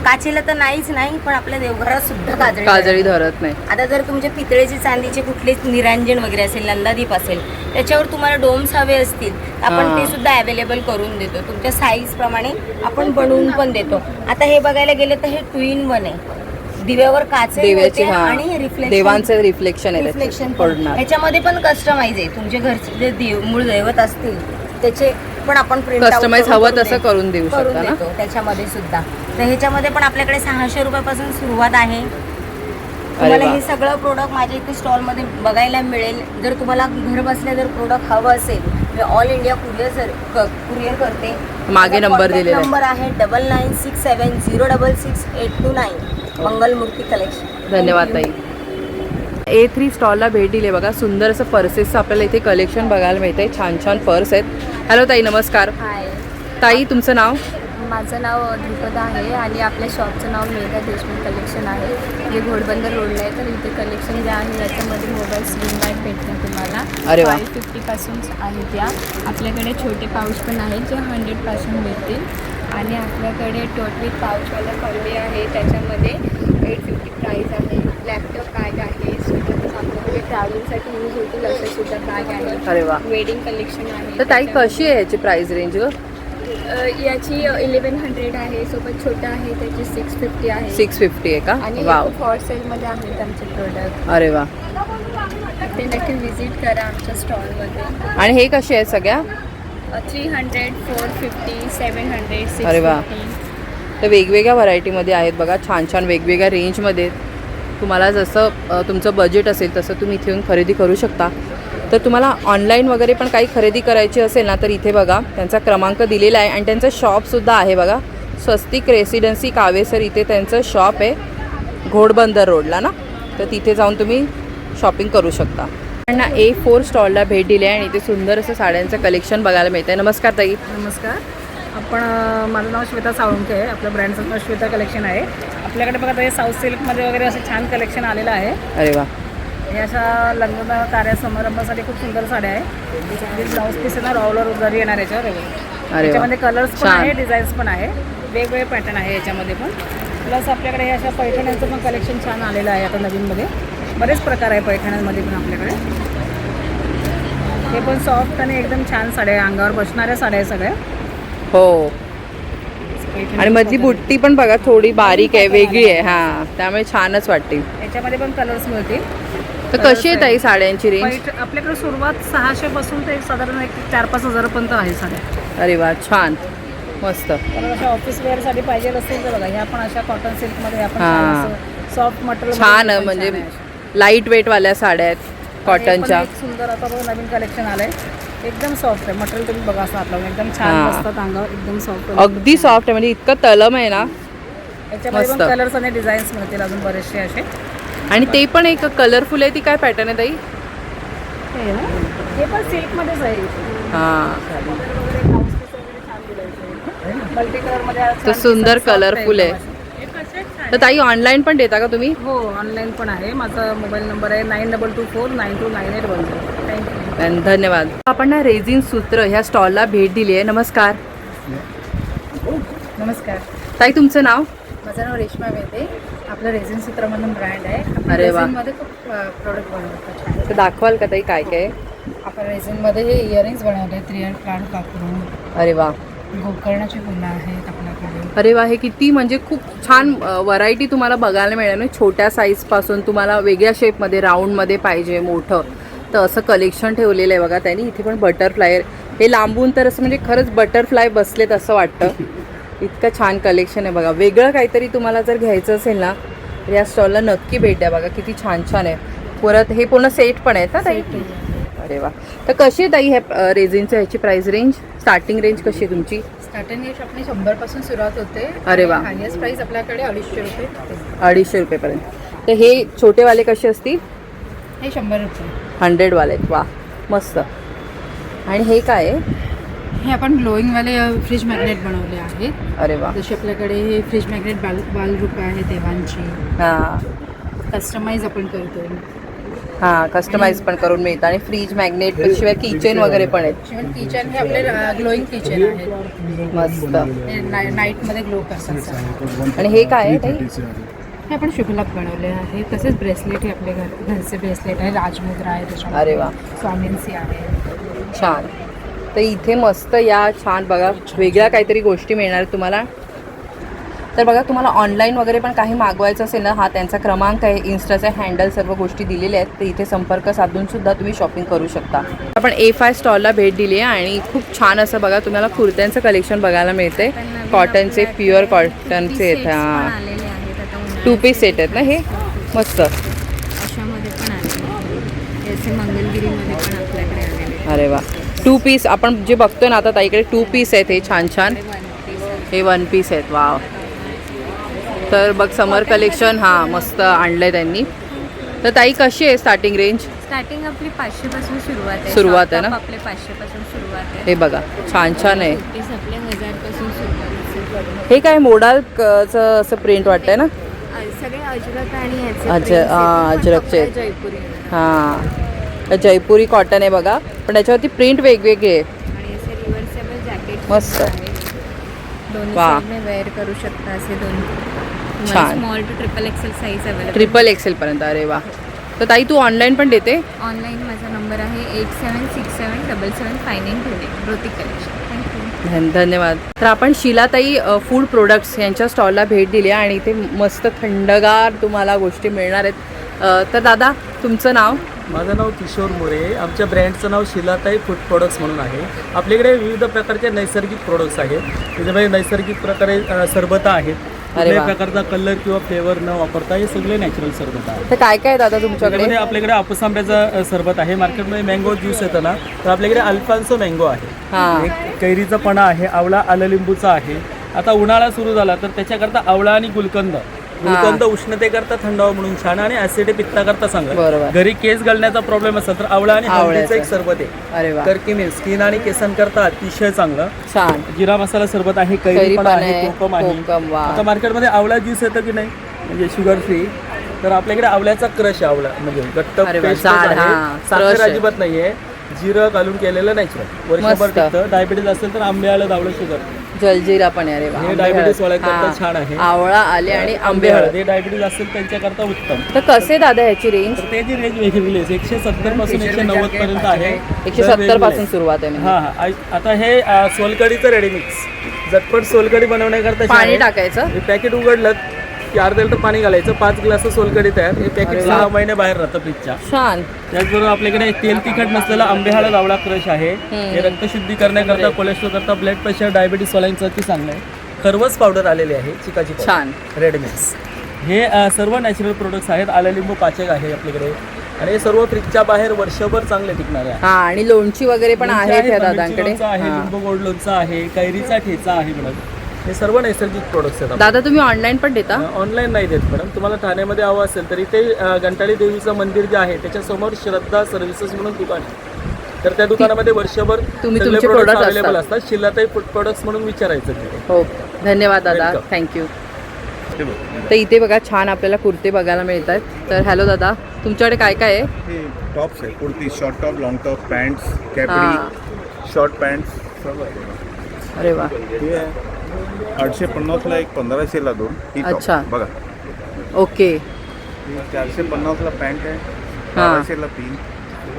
काचेला तर नाहीच नाही, पण आपल्या देवघरात सुद्धा काजळी धरत नाही. आता जर तुमचे पितळेचे चांदीचे कुठलेच निरांजन वगैरे असेल, नंदादीप असेल, त्याच्यावर तुम्हाला डोम्स हवे असतील तर आपण हां. ते सुद्धा अवेलेबल करून देतो. तुमच्या साईज प्रमाणे आपण बनवून पण देतो. आता हे बघायला गेलं तर हे 2-in-1 आहे. दिव्यावर काचे देवाचे होते आणि हा देवांचे रिफ्लेक्शन आहे रिफ्लेक्शन त्याचे पडणार. ह्याच्यामध्ये पण कस्टमाइज आहे. तुमच्या घरचे जे मूळ दैवत असतील त्याचे पण आपण प्रिंट कस्टमाइज हवं तसं करून देऊ शकता ना. देतो त्याच्यामध्ये सुद्धा. तर ह्याच्यामध्ये पण आपल्याकडे 600 रुपयापासून सुरुवात आहे. तुम्हाला वा. हे सगळं प्रोडक्ट माझ्या इथे स्टॉलमध्ये बघायला मिळेल. जर तुम्हाला घर बसल्या जर प्रोडक्ट हवं असेल, मी ऑल इंडिया कुरिअर करते. मागे नंबर दिलेला आहे. नंबर आहे 9967066829. मंगलमूर्ती कलेक्शन. धन्यवाद ताई. A3 स्टॉलला भेट दिली बघा. सुंदर असं पर्सेसचं आपल्याला इथे कलेक्शन बघायला मिळतंय. छान छान पर्स आहेत. हॅलो ताई, नमस्कार. हाय, ताई तुमचं नाव? माझं नाव द्रुपदा आहे आणि आपल्या शॉपचं नाव मेघा देशमुख कलेक्शन आहे. जे घोडबंदर रोडला आहे. तर इथे कलेक्शन जे आहे याच्यामध्ये मोबाईल स्क्रीन लाईट भेटतील तुम्हाला. अरे वा. 550पासून आहेत या. आपल्याकडे छोटे पाऊच पण आहेत जे 100पासून भेटतील. आणि आपल्याकडे टोटली पाऊचवाला कॉम्बी आहे. त्याच्यामध्ये 850 प्राईस आहे. लॅपटॉप बॅग आहे. सोबतच आपल्याकडे ट्रॅव्हलिंगसाठी यूज होतील असे सुद्धा बॅग आहे. अरे वा. वेडिंग कलेक्शन आहे. तर ताई कशी आहे याची प्राइस रेंज ग? याची 1100 आहे. सोबत छोटा आहे त्याची 650 आहे. 650 आहे का? आणि वाव. फॉर सेलमध्ये आहेत आमचे प्रोडक्ट. अरे वा. ते नक्की विजिट करा आमच्या स्टॉलमध्ये. आणि हे कसे आहेत सगळ्या? 300, 450, 700, अरे वा. 650. तर वेगवेगळ्या व्हरायटीमध्ये आहेत बघा. छान छान वेगवेगळ्या रेंजमध्ये. तुम्हाला जसं तुमचं बजेट असेल तसं तुम्ही इथे येऊन खरेदी करू शकता. तर तुम्हाला ऑनलाईन वगैरे पण काही खरेदी करायची असेल ना तर इथे बघा त्यांचा क्रमांक दिलेला आहे. आणि त्यांचं शॉपसुद्धा आहे बघा. स्वस्तिक रेसिडेन्सी कावेसर इथे त्यांचं शॉप आहे घोडबंदर रोडला ना. तर तिथे जाऊन तुम्ही शॉपिंग करू शकता. त्यांना A4 स्टॉलला भेट दिली आहे आणि इथे सुंदर असं साड्यांचं कलेक्शन बघायला मिळतं आहे. नमस्कार ताई. नमस्कार. माझं नाव श्वेता साळुंके आहे. आपल्या ब्रँडचं नाव श्वेता कलेक्शन आहे. आपल्याकडे बघा हे साऊथ सिल्कमध्ये वगैरे असं छान कलेक्शन आलेलं आहे. अरे वा. हे अशा लग्न कार्य समारंभासाठी खूप सुंदर साड्या आहे. त्याच्यामध्ये ब्लाऊज पीस येणार ऑल ओव्हर जरी येणार याच्यावर. अरे वा. याच्यामध्ये कलर्स पण छान. आहे, डिझाईन्स पण आहे, वेगवेगळे पॅटर्न आहे याच्यामध्ये पण. प्लस आपल्याकडे हे अशा पैठण्यांचं पण कलेक्शन छान आलेलं आहे आता नवीनमध्ये. बरेच प्रकार आहे पैठण्यांमध्ये पण आपल्याकडे. हे पण सॉफ्ट आणि एकदम छान साड्या आहे, अंगावर बसणाऱ्या साड्या आहे सगळ्या. हो. आणि मधली बुट्टी पण बघा थोडी बारीक आहे, वेगळी आहे. हां, त्यामुळे छानच वाटते. याच्यामध्ये पण कलर्स मिळतील. तर कशी आहे ताई साड्यांची रेंज? आपल्याकडे सुरुवात 600 पासून ते साधारण 4-5 हजारापर्यंत आहे साड्या. अरे वा, छान, मस्त. तर अशा ऑफिस वेअरसाठी पाहिजे असेल तर बघा ह्या पण अशा कॉटन सिल्कमध्ये आपण हां. सॉफ्ट मटेरियल छान म्हणजे लाईट वेटवाल्या साड्या आहेत कॉटनच्या. सुंदर आता बघा नवीन कलेक्शन आलंय. एकदम सॉफ्ट आहे मटेरियल. तुम्ही बघा असं आपल्याला एकदम छान हां. बसतात अंगावर. एकदम सॉफ्ट, अगदी सॉफ्ट आहे म्हणजे इतकं तलम आहे ना. याच्यामध्ये मस्त. पण कलर्स आणि डिझाईन्स मिळतील अजून बरेचसे असे. आणि ते पण एक कलरफुल आहे. ती काय पॅटर्न आहे ताई? हे पण सिल्कमध्येच आहे. हां, मल्टी कलरमध्ये तर सुंदर कलरफुल आहे. तर ताई ऑनलाईन पण देता का तुम्ही? हो, ऑनलाईन पण आहे. माझा मोबाईल नंबर आहे 9224929810. थँक्यू. धन्यवाद. आपण ना रेझिन सूत्र ह्या स्टॉलला भेट दिली आहे. नमस्कार नमस्कार. ताई, तुमचं नाव? माझं नाव रेश्मा वेदे. आपलं रेझिन सूत्रमधून ब्रँड आहे. अरे वा. रेझिनमध्ये खूप प्रोडक्ट बनवतो छान. तर दाखवाल का ताई काय काय? आपण रेझिनमध्ये हे इयरिंग्स बनवले 3 प्लांट वापरून. अरे वा. गोकर्णाची फुलं आहेत आपल्याकडे. अरे वा. हे किती म्हणजे खूप छान व्हरायटी तुम्हाला बघायला मिळेल. छोट्या साईजपासून तुम्हाला वेगळ्या शेपमध्ये, राऊंडमध्ये पाहिजे, मोठं, तर असं कलेक्शन ठेवलेलं आहे बघा त्यांनी. इथे पण बटरफ्लाय, हे लांबून तर असं म्हणजे खरंच बटरफ्लाय बसलेत असं वाटतं. इतकं छान कलेक्शन आहे बघा. वेगळं काहीतरी तुम्हाला जर घ्यायचं असेल ना तर या स्टॉलला नक्की भेट द्या. बघा किती छान छान आहे. परत हे पूर्ण सेट पण आहेत ना ताई? अरे वा. तर कशी आहे ताई हे रेझिनचं, ह्याची प्राइस रेंज, स्टार्टिंग रेंज कशी आहे तुमची? स्टार्टिंग रेट आपली 100 पासून सुरुवात होते. अरे वा. हायएस्ट प्राइस आपल्याकडे 250 रुपये. 250 रुपयेपर्यंत. तर हे छोटेवाले कसे असतील? हे 100 रुपये. 100 वाले आहेत. वा मस्त. आणि हे काय आहे? हे आपण ग्लोईंगवाले फ्रीज मॅग्नेट बनवले आहेत. अरे वा. जसे आपल्याकडे हे फ्रीज मॅग्नेट बालरूप आहे देवांची, हां कस्टमाइज आपण करतो. हां, कस्टमाइज पण करून मिळतं. आणि फ्रीज मॅग्नेट शिवाय किचन वगैरे पण आहेत. शिवाय किचन हे आपले ग्लोईंग किचन आहे. मस्त. हे नाईटमध्ये ग्लो करतात. आणि हे काय आहे ताई? हे आपण शुभलाभ बनवले आहे. तसेच ब्रेसलेट हे आपले घरचे ब्रेसलेट आहे. राजमुद्रा आहे त्याच्यामध्ये. अरे वा. स्वामींची आहे. छान. तर इथे मस्त या छान बघा वेगळ्या काहीतरी गोष्टी मिळणार आहेत तुम्हाला. तर बघा तुम्हाला ऑनलाईन वगैरे पण काही मागवायचं असेल ना, हा त्यांचा क्रमांक आहे, इन्स्टाचे हँडल, सर्व गोष्टी दिलेल्या आहेत. तर इथे संपर्क साधून सुद्धा तुम्ही शॉपिंग करू शकता. आपण A5 स्टॉलला भेट दिली आहे आणि खूप छान असं बघा तुम्हाला कुर्त्यांचं कलेक्शन बघायला मिळते. कॉटनचे, प्युअर कॉटनचे आहेत. हां, 2 पीस सेट आहेत ना हे? मस्त. अशामध्ये पण आले याचे मंगलगिरीमध्ये पण आपल्याकडे आलेले. अरे वा. 2 पीस आपण जे बघतोय ना आता ताईकडे 2 पीस आहेत हे छान छान. हे 1 पीस आहेत. वाव. तर बघ समर कलेक्शन हां मस्त आणलं आहे त्यांनी. तर ताई कशी आहे स्टार्टिंग रेंज? स्टार्टिंग आपली 500 पासून सुरुवात आहे. सुरुवात आहे ना? आपले 500 पासून सुरुवात आहे. हे बघा छान छान आहे. कुर्तीज आपले 1000 पासून सुरुवात आहे. हे काय मोडालचं असं प्रिंट वाटतंय ना? सगळे अजरक आणि ह्याचे अच्छा, prints हां, आहेत. अजरकचे. फक्त जयपुरी हां, जयपुरी कॉटन आहे बघा, पण त्याच्यावरती प्रिंट वेगवेगळे आहे. आणि असे रिव्हर्सेबल जॅकेट मस्त. दोन्ही वाह. साईडने वेअर करू शकता असे दोन्ही. छान. Small to triple XL size available. XXL पर्यंत. अरे वा. तर ताई तू ऑनलाईन पण देते? ऑनलाईन माझा नंबर आहे 8767775928. ऋतिक कलेक्शन. थँक्यू. धन्यवाद. तर आपण शिलाताई फूड प्रोडक्ट्स यांच्या स्टॉलला भेट दिली आहे आणि इथे मस्त थंडगार तुम्हाला गोष्टी मिळणार आहेत. तर दादा तुमचं नाव? माझं नाव किशोर मोरे. आमच्या ब्रँडचं नाव शिलाताई फूड प्रोडक्ट्स म्हणून आहे. आपल्याकडे विविध प्रकारचे नैसर्गिक प्रोडक्ट्स आहेत. त्याच्यामध्ये नैसर्गिक प्रकारे सरबतं आहेत. कुठल्याही प्रकारचा कलर किंवा फ्लेवर न वापरता हे सगळे नॅचरल सरबत आहे. तर काय काय दादा तुमच्याकडे? त्याच्यामध्ये आपल्याकडे हापूस आंब्याचं सरबत आहे. मार्केटमध्ये मँगो ज्यूस येतं ना, तर आपल्याकडे अल्फान्सो मँगो आहे. हां. एक कैरीचा पणा आहे, आवळा आलं लिंबूचा आहे. आता उन्हाळा सुरू झाला तर त्याच्याकरता आवळा आणि गुलकंद उष्णतेकरता थंडावा म्हणून छान आणि ऍसिड पित्ताकरता चांगलं. बरोबर. घरी केस गळण्याचा प्रॉब्लेम असेल तर आवळा आणि हळदीचं एक सरबत आहे. अरे वा. तर की स्किन आणि केसांकरता अतिशय चांगलं. छान. जिरा मसाला सरबत आहे, कैरी पण आहे, कोकम आहे. कोकम. वा. आता मार्केटमध्ये आवळा ज्यूस येतं की नाही, म्हणजे शुगर फ्री. तर आपल्याकडे आवळ्याचा क्रश आवळा म्हणजे घट्ट अरे वा, पेस्ट जाड, आहे. हां, साखर क्रश आहे. अजिबात नाहीये. जिरं घालून केलेलं नॅचरल, वर्षभर मस्त. टिकतं. डायबिटीज असेल तर आंबे हळद आवळा शुगर. जलजिरा पण आहे. अरे वा. हे आंबे डायबिटीज हळद. वाल्याकरता हां. छान आहे. आवळा आले आणि आंबे हळद. हे डायबिटीज असेल त्यांच्याकरता उत्तम. तर कसे दादा ह्याची रेंज? तर त्याची रेंज वेगवेगळी आहे. 170 पासून 190 पर्यंत आहे. 170 पासून सुरुवात आहे म्हणजे. हां हां. आता हे सोलकडीचं रेडीमिक्स झटपट सोलकडी बनवण्याकरता छान पाणी आहे. टाकायचं. हे पॅकेट उघडलं की अर्धा लिटर पाणी घालायचं, 5 ग्लास सोलकडी तयार. हे पॅकेट अरे वा. 6 महिने बाहेर राहतं फ्रीजच्या. छान. त्याचबरोबर आपल्याकडे तेल तिखट नसलेला आंबे हळद आवळा क्रश आहे. हे रक्तशुद्धी करण्याकरता, कोलेस्ट्रॉल करता, ब्लड प्रेशर, डायबिटीस वाल्यांसाठी चांगलं आहे. खरवस पावडर आलेली आहे, चिकाची powder. छान. रेडमिक्स. हे सर्व नॅचरल प्रोडक्ट्स आहेत. आलं लिंबू पाचक आहे आपल्याकडे आणि हे सर्व फ्रीजच्या बाहेर वर्षभर चांगले टिकणारे आहे. हा, आणि लोणची वगैरे पण आहे त्या दादांकडे. आहे, हां. लिंबू गोड लोणचं आहे, कैरीचा ठेचा आहे मॅडम. हे सर्व नैसर्गिक प्रोडक्ट्स आहेत. दादा तुम्ही ऑनलाईन पण देता? ऑनलाईन नाही देत मॅडम. तुम्हाला ठाण्यामध्ये हवं असेल तर इथे घंटाळी देवीचं मंदिर जे आहे त्याच्यासमोर श्रद्धा सर्व्हिसेस म्हणून दुकान आहे. तर त्या दुकानामध्ये वर्षभर तुम्ही सगळे तुमचे प्रोडक्ट्स product अवेलेबल असतात. असतात. शिलाताई फूड प्रोडक्ट्स म्हणून विचारायचं तिथे. हो. धन्यवाद दादा. Welcome. थँक्यू. तर इथे बघा छान आपल्याला कुर्ते बघायला मिळतात. तर हॅलो दादा, तुमच्याकडे काय काय आहे? हे टॉप्स आहे, kurti, short top, long top, pants, हां. कॅपरी, शॉर्ट पॅन्ट्स सर्व आहे. अरे वा. हे आहे 850ला एक, 1500ला 2. ही top. अच्छा. बघा, ओके. ही 450ला पॅन्ट आहे, हां. 1200ला 3,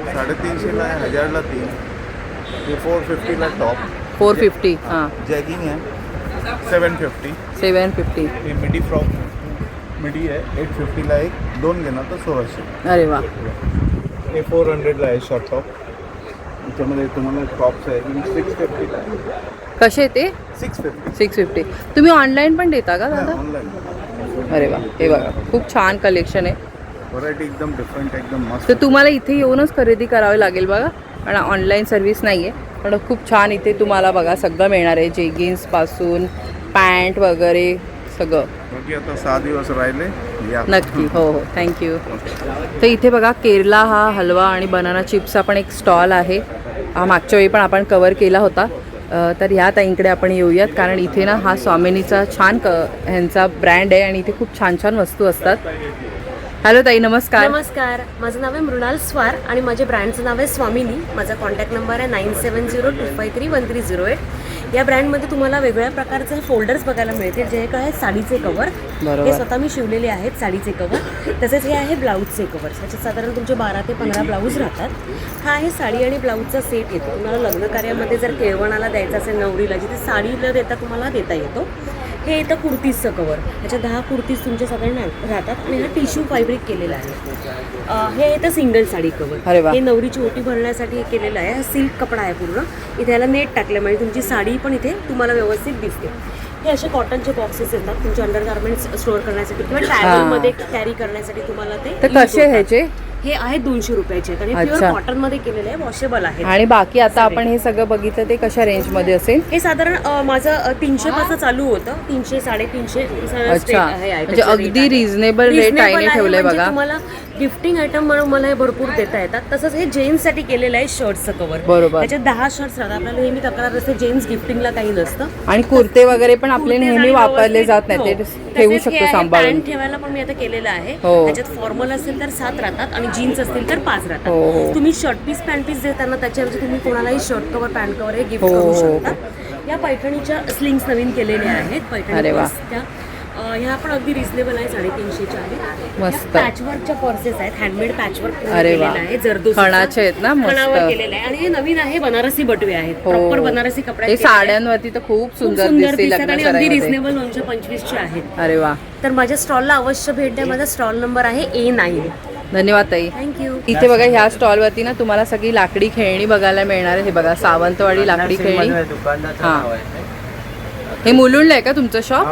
350ला आहे, 1000ला 3. हे 450ला टॉप, 450. हां. जॅगिंग आहे 750. 750. हे मिडी फ्रॉक मिडी आहे 850ला एक, 2 घेणार तर 1600. अरे वा. हे 400ला आहे शॉर्ट टॉप. त्याच्यामध्ये तुम्हाला टॉप्स आहे 650ला आहे. कसे ते 650 650. तुम्ही ऑनलाईन पण देता का दादा? ऑनलाईन. अरे वा, हे बघा खूप छान कलेक्शन आहे. व्हरायटी एकदम डिफरंट, एकदम मस्त. तर तुम्हाला इथे येऊनच खरेदी करावी लागेल बघा, कारण ऑनलाईन सर्व्हिस नाही आहे. पण खूप छान इथे तुम्हाला बघा सगळं मिळणार आहे, जेगिन्सपासून पॅन्ट वगैरे सगळं. बाकी आता 6 दिवस राहिले या. नक्की, हो हो, थँक्यू. तर इथे बघा केरला हा हलवा आणि बनाना चिप्सचा पण एक स्टॉल आहे. हा मागच्या वेळी पण आपण कवर केला होता. तर ह्या ताईंकडे आपण येऊयात, कारण इथे ना हा स्वामिनीचा छान ह्यांचा ब्रँड आहे आणि इथे खूप छान छान वस्तू असतात. हॅलो ताई, नमस्कार. नमस्कार, माझं नाव आहे मृणाल स्वार आणि माझ्या ब्रँडचं नाव आहे स्वामिनी. माझा कॉन्टॅक्ट नंबर आहे 9702531308. या ब्रँडमध्ये तुम्हाला वेगवेगळ्या प्रकारचे फोल्डर्स बघायला मिळतील, जे एक आहे साडीचे कवर. हे स्वतः मी शिवलेले आहेत साडीचे कवर. तसेच हे आहे ब्लाऊजचे कवर. त्याच्यात साधारण तुमचे 12 ते 15 ब्लाऊज राहतात. हा आहे साडी आणि ब्लाऊजचा सेट येतो. तुम्हाला लग्न कार्यामध्ये जर केळवणाला द्यायचं असेल, नवरीला, जिथे साडीला तुम्हाला देता येतो. हे येतं कुर्तीजचं कवर. ह्याच्या 10 कुर्तीज तुमच्या साधारण राहतात आणि हा टिश्यू फॅब्रिक केलेला आहे. हे येतं सिंगल साडी कवर. हे नवरीची ओटी भरण्यासाठी हे केलेलं आहे. हा सिल्क कपडा आहे पूर्ण. इथे याला नेट टाकले म्हणजे तुमची साडी पण इथे तुम्हाला व्यवस्थित दिसते. हे असे कॉटनचे बॉक्सेस येतात तुमचे अंडरगार्मेंट्स स्टोअर करण्यासाठी किंवा ट्रॅव्हलमध्ये कॅरी करण्यासाठी तुम्हाला ते. तर कसे ह्याचे? हे आहे 200 रुपयाचे आणि प्युअर कॉटन मध्ये केलेले आहे, वॉशेबल आहे. आणि बाकी आता आपण हे सगळं बघितलं ते कशा रेंजमध्ये असेल? हे साधारण माझं 300 पासून चालू होतं. 300 350. अच्छा, म्हणजे अगदी रिझनेबल रेट आहे ठेवलंय बघा. तुम्हाला गिफ्टिंग आयटम म्हणून मला हे भरपूर देता येतात. तसंच हे जेंट्ससाठी केलेलं आहे शर्ट्सचं कव्हर. बरोबर. त्याच्यात 10 शर्ट्स राहतात. आपल्याला नेहमी तक्रार असते जेंट्स गिफ्टिंगला काही नसतं. आणि कुर्ते वगैरे पण आपले नेहमी वापरले जात नाही, ते ठेवू शकतो सांभाळून. पॅन्ट ठेवायला पण मी आता केलेलं आहे. हो. त्याच्यात फॉर्मल असेल तर 7 राहतात आणि जीन्स असतील तर 5 हो, राहतात. हो. तुम्ही शर्ट पीस पॅन्ट पीस देताना त्याच्याऐवजी तुम्ही कोणालाही शर्ट कव्हर पॅन्ट कव्हर हे गिफ्ट हो, करू हो. शकता. या पैठणीच्या स्लिंग्स नवीन केलेल्या आहेत. अरे वा. पैठणी त्या ह्या पण अगदी रिजनेबल आहे, 350च्या आहेत. मस्त. पॅचवर्कच्या पर्सेस आहेत, हँडमेड पॅचवर्क अरे वा. आहे. जरदोसी खणाचे आहेत ना, मस्त. खणावर केलेलं आहे. आणि हे नवीन आहे, बनारसी बटवे आहेत. हो. प्रॉपर बनारसी कपड्यात हे केलेले आहेत. साड्यांवरती तर खूप खूप सुंदर सुंदर दिसते दिसतात लग्न आणि अगदी सराईमध्ये. रिजनेबल 225चे आहेत. अरे वा. तर माझ्या स्टॉलला अवश्य भेट द्या. माझा स्टॉल नंबर आहे A9. धन्यवाद ताई. थँक्यू. इथे बघा ह्या स्टॉलवरती ना तुम्हाला सगळी लाकडी खेळणी बघायला मिळणार आहे. हे बघा सावंतवाडी लाकडी खेळणी. हां, हे मुलुंडला आहे का तुमचं शॉप?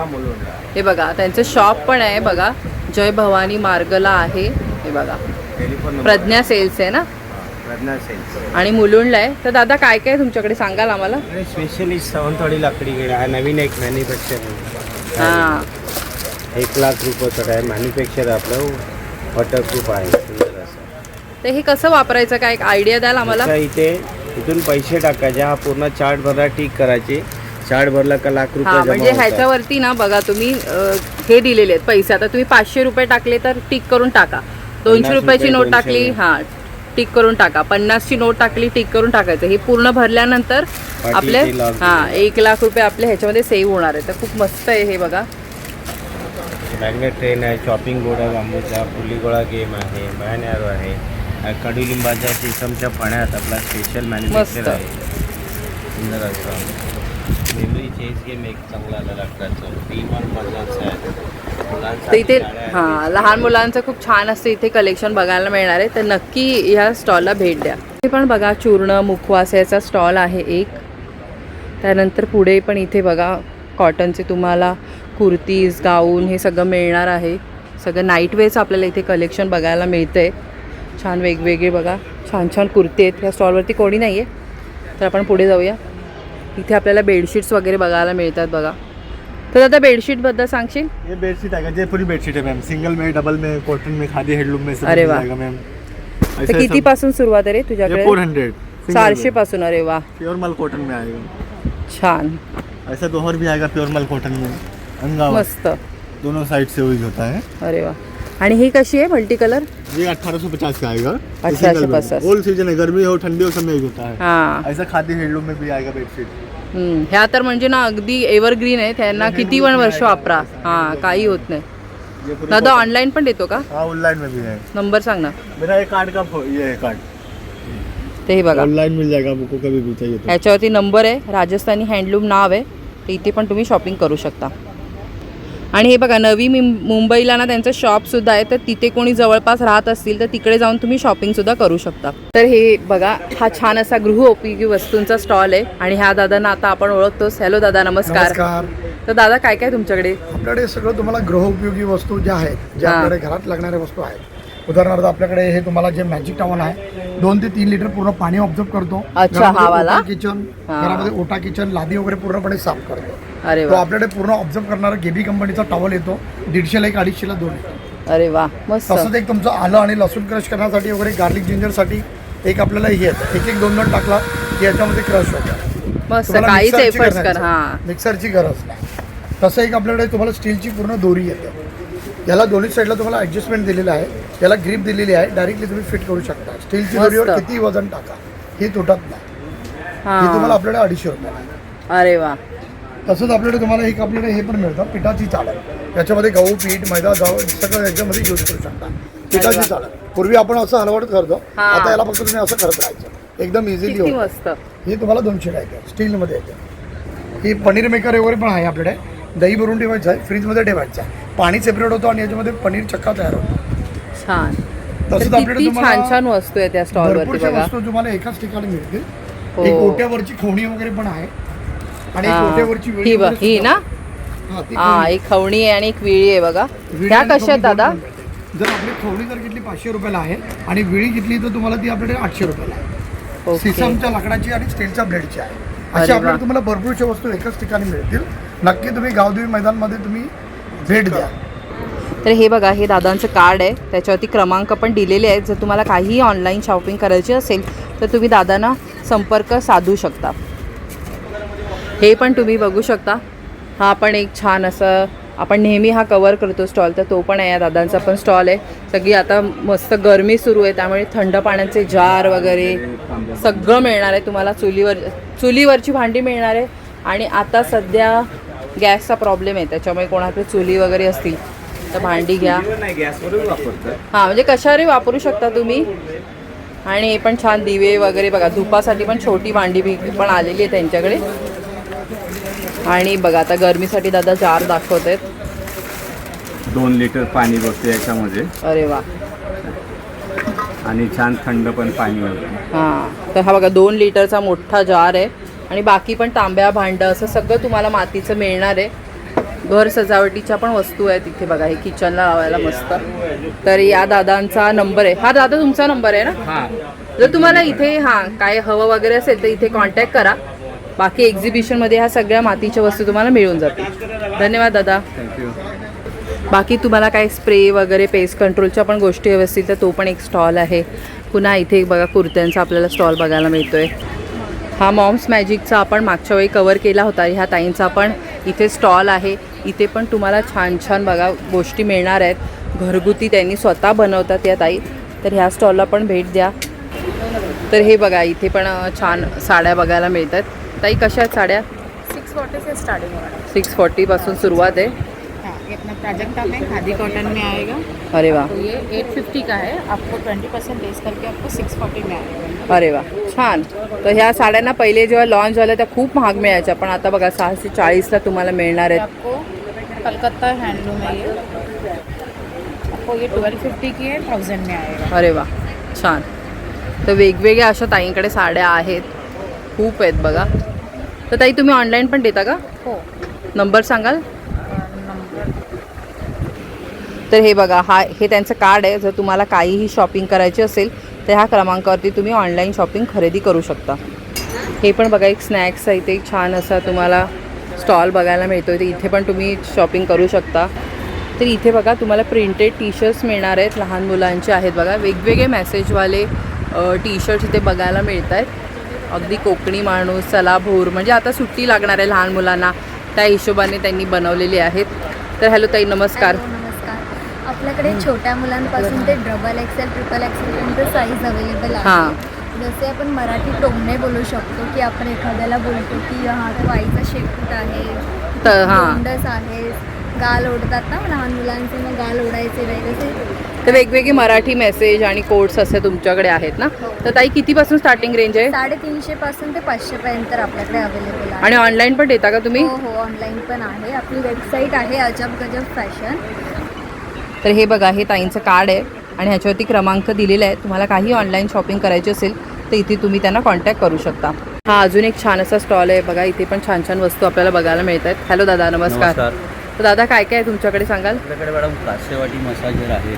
हे बघा त्यांचं शॉप पण आहे बघा, जय भवानी मार्गला आहे. हे बघा प्रज्ञा सेल्स आहे ना, आणि मुलुंडला आहे. तर दादा काय काय तुमच्याकडे सांगाल आम्हाला? स्पेशली सावंतवाडी लाकडी खेळ हा नवीन एक मॅन्युफॅक्चर. हां, 1 लाख रुपयाचं आहे मॅन्युफॅक्चर. आपलं वॉटरप्रूफ आहे, सुंदर असं. तर हे कसं वापरायचं, काय एक आयडिया द्याल आम्हाला? इथे इथून पैसे टाकायचे. हा पूर्ण चार्ट भरला, टिक करायचे. चार्ट भरला का लाख हां, रुपये म्हणजे ह्याच्यावरती ना बघा तुम्ही हे दिलेले आहेत पैसे. आता तुम्ही 500 रुपये टाकले तर टिक करून टाका. 200 रुपयाची नोट टाकली, हां टिक करून टाका. 50ची नोट टाकली, टिक करून टाकायचं. हे पूर्ण भरल्यानंतर आपले 1 लाख रुपये आपले ह्याच्यामध्ये सेव्ह होणार आहे. तर खूप मस्त आहे हे बघा. मॅग्नेट ट्रेन आहे, चॉपिंग बोर्ड आहे बांबूचा, पुलीगोळा गेम आहे, बॅन ॲरो आहे, कडुलिंबाच्या सिसमच्या पाण्यात आपला स्पेशल मॅन्युफॅक्चर आहे. सुंदर असं मेमरी चेस गेम एक चांगला आला लाकडाचं. P1 पझल्स आहे. तर इथे हां लहान मुलांचं खूप छान असतं इथे कलेक्शन बघायला मिळणार आहे. तर नक्की ह्या स्टॉलला भेट द्या. इथे पण बघा चूर्ण मुखवास याचा स्टॉल आहे एक. त्यानंतर पुढे पण इथे बघा कॉटनचे तुम्हाला कुर्तीज, गाऊन हे सगळं मिळणार आहे. सगळं नाईटवेअरचं आपल्याला इथे कलेक्शन बघायला मिळतं आहे. छान वेगवेगळे बघा छान छान कुर्ती आहेत. ह्या स्टॉलवरती कोणी नाही आहे, तर आपण पुढे जाऊया. इथे आपल्याला बेडशीट्स वगैरे बघायला मिळतात बघा. तर आता बेडशीटबद्दल सांगशील? ये बेडशीट आएगा, जयपुरी बेडशीट है मैम. सिंगल में, डबल में, कॉटन में, खादी हेडलूम में सब अरे वाह. मिल जाएगा मैम. तर किती पासून सुरुवात आहे रे तुझ्याकडे? 400. 400 पासून. अरे वा, प्योर माल कॉटन में आएगा. छान. ऐसा दोहर भी आएगा प्योर माल कॉटन में. अंगावर मस्त, दोनों साइड से यूज होता है. अरे वा. आणि ही कशी आहे मल्टी कलर? ये 1850 का आएगा. 1850. ऑल सीजन है, गर्मी हो ठंडी हो सब में यूज होता है. हां, ऐसा खादी हेडलूम में भी आएगा बेडशीट. ह्या तर म्हणजे ना अगदी एव्हरग्रीन आहे. त्यांना किती पण वर्ष वापरा, हां काही होत नाही. दादा ऑनलाईन पण देतो का? हाँ ऑनलाइन में भी है. नंबर सांग ना. मेरा एक कार्ड का ये है कार्ड. ते हे बघा ऑनलाइन मिल जाएगा आपको कभी भी चाहिए तो. ह्याच्यावरती नंबर आहे. राजस्थानी हँडलूम नाव आहे. तर इथे पण तुम्ही शॉपिंग करू शकता. आणि हे बघा नवी मुंबईला ना त्यांचं शॉपसुद्धा आहे, तर तिथे कोणी जवळपास राहत असतील तर तिकडे जाऊन तुम्ही शॉपिंगसुद्धा करू शकता. तर हे बघा हा छान असा गृहोपयोगी वस्तूंचा स्टॉल आहे आणि ह्या दादांना आता आपण ओळखतोच. हॅलो दादा, नमस्कार. तर दादा काय काय तुमच्याकडे? आपल्याकडे सगळं तुम्हाला गृहोपयोगी वस्तू ज्या आहेत, ज्या आपल्याकडे घरात लागणाऱ्या वस्तू आहेत. उदाहरणार्थ आपल्याकडे हे तुम्हाला जे मॅजिक टॉवल आहे 2 ते 3 लिटर पूर्ण पाणी ऑब्झर्व करतो. अच्छा, हा वाला किचन, घरामध्ये ओटा किचन, लादी वगैरे पूर्णपणे साफ करतो. अरे तो वा, आपल्याकडे पूर्ण ऑब्झर्व करणारा गेबी कंपनीचा टॉवल येतो. 150ला 1, 250ला 2 येतो. अरे वा, मस्त. तसंच एक तुमचं आलं आणि लसूण क्रश करण्यासाठी वगैरे गार्लिक जिंजरसाठी एक आपल्याला हे येतं. 1-1, 2-2 टाकला की याच्यामध्ये क्रश होतं. मस्त, काहीच एफर्ट्स कर. हां, मिक्सरची गरज नाही. तसं एक आपल्याकडे तुम्हाला स्टीलची पूर्ण दोरी येते. याला दोन्ही साईडला तुम्हाला ॲडजस्टमेंट दिलेलं आहे. याला ग्रीप दिलेली आहे. डायरेक्टली तुम्ही फिट करू शकता. स्टीलची दोरीवर किती वजन टाका ही तुटत नाही. ही तुम्हाला आपल्याकडे 250 रुपये. अरे वा. तसंच आपल्याकडे तुम्हाला एक आपल्याकडे हे पण मिळतं, पिठाची चाळण. याच्यामध्ये गहू पीठ, मैदा, गहू सगळं याच्यामध्ये यूज करू शकता. पिठाची चाळण पूर्वी आपण असं हलवट करतो, आता याला फक्त तुम्ही असं करत राहायचं. एकदम इझिली होतं. मस्त. ही तुम्हाला 200 येते, स्टीलमध्ये येते. ही पनीर मेकर वगैरे पण आहे आपल्याकडे. दही भरून ठेवायचं आहे, फ्रीजमध्ये ठेवायचं आहे. पाणी सेपरेट होतं आणि याच्यामध्ये पनीर चक्का तयार होतो. छान. तसंच आपल्याकडे छान छान वस्तू आहे त्या स्टॉलवरती भरपूरशा बघा. वस्तू तुम्हाला एकाच ठिकाणी मिळतील. हो. एक ओट्यावरची खोणी वगैरे पण आहे आणि एक ओट्यावरची ही बघ, ही ना. ती हा, एक खवणी आहे आणि एक विळी आहे बघा. विळी ह्या आणि कशा आहेत खवणी दादा? दोन्ही मिळते. जर आपली खवणी जर घेतली 500 रुपयाला आहे आणि विळी घेतली तर तुम्हाला ती आपल्याकडे 800 रुपयाला आहे. ओके. सिसमच्या लाकडाची आणि स्टीलच्या ब्लेडची आहे. अरे अशा वा. आपल्याकडे तुम्हाला भरपूरशा वस्तू एकाच ठिकाणी मिळतील. नक्की तुम्ही गावदेवी मैदानमध्ये तुम्ही भेट द्या. तर हे बघा, हे दादांचं कार्ड आहे, त्याच्यावरती क्रमांक पण दिलेले आहेत. जर तुम्हाला काहीही ऑनलाईन शॉपिंग करायची असेल तर तुम्ही दादांना संपर्क साधू शकता. हे पण तुम्ही बघू शकता. हा पण एक छान असं आपण नेहमी हा कवर करतो स्टॉल, तर तो पण आहे. या दादांचा पण स्टॉल आहे. सगळी आता मस्त गरमी सुरू आहे त्यामुळे थंड पाण्याचे जार वगैरे सगळं मिळणार आहे तुम्हाला. चुलीवरची भांडी मिळणार आहे. आणि आता सध्या गॅसचा प्रॉब्लेम आहे, त्याच्यामुळे कोणाकडे चुली वगैरे असतील तर भांडी घ्या. हां, म्हणजे कशावरही वापरू शकता तुम्ही. आणि हे पण छान दिवे वगैरे बघा. धुपासाठी पण छोटी भांडी पण आलेली आहे त्यांच्याकडे. आणि बघा आता गरमीसाठी दादा जार दाखवत आहेत. 2 लिटर पाणी बसते याच्यामध्ये. अरे वा. आणि छान थंड पण पाणी मिळतं. हां, तर हा बघा 2 लिटरचा मोठा जार आहे. आणि बाकी पण तांब्या, भांडं असं सगळं तुम्हाला मातीचं मिळणार आहे. घर सजावटीच्या पण वस्तू आहेत इथे बघा. हे किचनला लावायला मस्त. तर या दादांचा नंबर आहे. हा दादा तुमचा नंबर आहे ना? जर तुम्हाला इथे काय हवं वगैरे असेल तर इथे कॉन्टॅक्ट करा. बाकी एक्झिबिशनमध्ये ह्या सगळ्या मातीच्या वस्तू तुम्हाला मिळून जातील. धन्यवाद दादा. थँक्यू. बाकी तुम्हाला काय स्प्रे वगैरे पेस्ट कंट्रोलच्या पण गोष्टी हव्या असतील तर तो पण एक स्टॉल आहे. पुन्हा इथे बघा कुर्त्यांचा आपल्याला स्टॉल बघायला मिळतोय. हा मॉम्स मॅजिकचा आपण मागच्या वेळी कवर केला होता. ह्या ताईंचा पण इथे स्टॉल आहे. इथे पण तुम्हाला छान छान बघा गोष्टी मिळणार आहेत. घरगुती त्यांनी स्वतः बनवतात या ताई. तर ह्या स्टॉलला पण भेट द्या. तर हे बघा इथे पण छान साड्या बघायला मिळतात. ताई कशा आहेत साड्या? 640 से स्टार्टिंग हो रहा है. 640 पासून सुरुवात आहे. हाँ, ये अपना प्राजक्ता में खादी कॉटन में आएगा. अरे वा. तो ये 850 का है. आपको 20% लेस करके आपको 640 में आएगा. अरे वा, छान. तर ह्या साड्यांना पहिले जेव्हा लॉन्च झाल्या त्या खूप महाग मिळायच्या, पण आता बघा 640ला तुम्हाला मिळणार आहेत. आपको कलकत्ता हैंडलूम है ये. आपको ये 1250 की है, 1000 में आएगा. अरे वा, छान. तर वेगवेगळ्या अशा ताईंकडे साड्या आहेत, खूप आहेत बघा. तर ताई तुम्ही ऑनलाईन पण देता का? हो. नंबर सांगाल? नंबर तर हे बघा, हे त्यांचं कार्ड आहे. जर तुम्हाला काहीही शॉपिंग करायची असेल तर ह्या क्रमांकावरती तुम्ही ऑनलाईन शॉपिंग खरेदी करू शकता. हे पण बघा एक स्नॅक्स आहे. इथे छान असा तुम्हाला स्टॉल बघायला मिळतो. तर इथे पण तुम्ही शॉपिंग करू शकता. तर इथे बघा तुम्हाला प्रिंटेड टी शर्ट्स मिळणार आहेत. लहान मुलांचे आहेत बघा. वेगवेगळे मेसेजवाले टी शर्ट्स इथे बघायला मिळत आहेत. अगदी कोकणी माणूस, चला भोर, म्हणजे आता सुट्टी लागणार आहे लहान मुलांना, त्या हिशोबाने त्यांनी बनवलेले आहेत. तर हॅलो ताई, नमस्कार. नमस्कार. आपल्याकडे छोट्या मुलांपासून ते डबल एक्सेल, ट्रिपल एक्सेल पर्यंत साईज अवेलेबल आहे. हां. जसे आपण मराठी टोमणे बोलू शकतो की आपण एखाद्याला बोलतो की हा तो आईचा शेपूट आहे, तर हां, गोंडस आहे, गाल ओढतात ना लहान मुलांचे, मग गाल ओढायचे वगैरे. तर वेगवेगळे मराठी मेसेज आणि कोड्स असे तुमच्याकडे आहेत ना. तर ताई कितीपासून स्टार्टिंग रेंज आहे? 350 पासून ते 500 पर्यंत आपल्याकडे अवेलेबल आहे. आणि ऑनलाईन पण देता का तुम्ही? हो हो, ऑनलाईन पण आहे. आपली वेबसाईट आहे अजब गजब फॅशन. तर हे बघा, हे ताईंचं कार्ड आहे आणि ह्याच्यावरती क्रमांक दिलेला आहे. तुम्हाला काही ऑनलाईन शॉपिंग करायची असेल तर इथे तुम्ही त्यांना कॉन्टॅक्ट करू शकता. हा अजून एक छान असा स्टॉल आहे बघा. इथे पण छान छान वस्तू आपल्याला बघायला मिळत आहेत. हॅलो दादा, नमस्कार. तर दादा काय काय आहे तुमच्याकडे सांगाल? आपल्याकडे मॅडम काचेवाटी मसाजर आहे.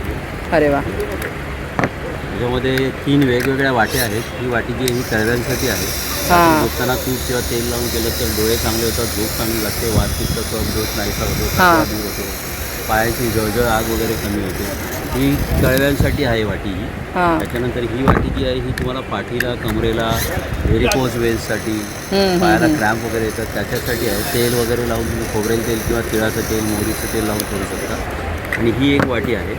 अरे वा. त्याच्यामध्ये 3 वेगवेगळ्या वाट्या आहेत. ही वाटी जी आहे ही तळव्यांसाठी आहे. झोपताना तूप किंवा तेल लावून केलं तर डोळे चांगले होतात, झोप चांगली लागते, वात पित्त दोष नाहीसा होतो, होतो, पायाची जळजळ आग वगैरे कमी होते. ही तळव्यांसाठी आहे वाटी ही. त्याच्यानंतर ही वाटी जी आहे ही तुम्हाला पाठीला, कमरेला, व्हेरिकोज वेल्ससाठी, पायाला क्रॅम्प वगैरे येतात त्याच्यासाठी आहे. तेल वगैरे लावून तुम्ही खोबरेल तेल किंवा तिळाचं तेल, मोहरीचं तेल लावून करू शकता. आणि ही एक वाटी आहे,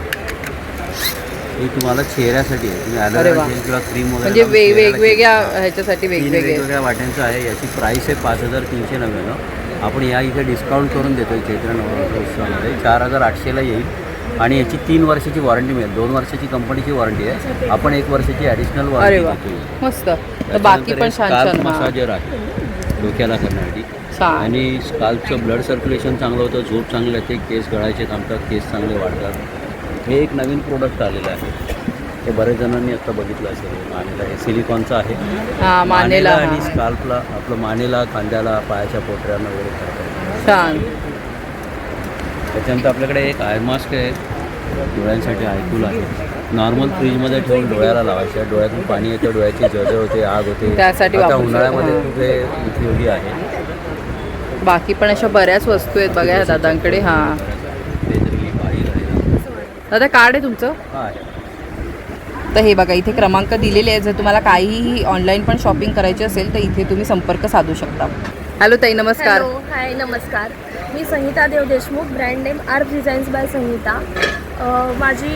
ही तुम्हाला चेहऱ्यासाठी आहे. तुम्ही ॲलोवेरा जेल किंवा क्रीम वगैरे म्हणजे वेगवेगळ्या ह्याच्यासाठी वेगवेगळ्या वाट्यांचं आहे. याची प्राईस आहे 5399. आपण या इथे डिस्काउंट करून देतो आहे चैत्र नवरात्रोत्सवामध्ये. 4800ला येईल आणि याची 3 वर्षाची वॉरंटी मिळेल. 2 वर्षाची कंपनीची वॉरंटी आहे, आपण 1 वर्षाची ॲडिशनल वॉरंटी देतो. मस्त. तर बाकी पण छान मसाजर आहे डोक्याला करण्यासाठी. आणि स्काल्पचं ब्लड सर्क्युलेशन चांगलं होतं, झोप चांगली येते, केस गळायचे थांबतात, केस चांगले वाढतात. हे एक नवीन प्रोडक्ट आलेलं आहे. हे बरेच जणांनी आता बघितलं असेल. मानेला हे सिलिकॉनचं आहे. मानेला आणि स्काल्पला, आपलं मानेला, खांद्याला, पायाच्या पोटऱ्यांना वगैरे करतात. छान. त्याच्यानंतर आपल्याकडे एक आय मास्क आहे, डोळ्यांसाठी आयकूल आहे. नॉर्मल फ्रीजमध्ये ठेवून डोळ्याला लावायचं. डोळ्यातून पाणी येतं, डोळ्याची जळजळ होते, आग होते, त्यासाठी आता उन्हाळ्यामध्ये खूप हे उपयोगी आहे. बाकी पण अशा बऱ्याच वस्तू आहेत बघा दादांकडे. हां दादा, कार्ड आहे तुमचं? तर हे बघा, इथे क्रमांक दिलेले आहेत. जर तुम्हाला काहीही ऑनलाईन पण शॉपिंग करायची असेल तर इथे तुम्ही संपर्क साधू शकता. हॅलो ताई, नमस्कार. हॅलो, हाय, नमस्कार. मी Sanhita Dev Deshmukh, brand name art designs by Sanhita. माझी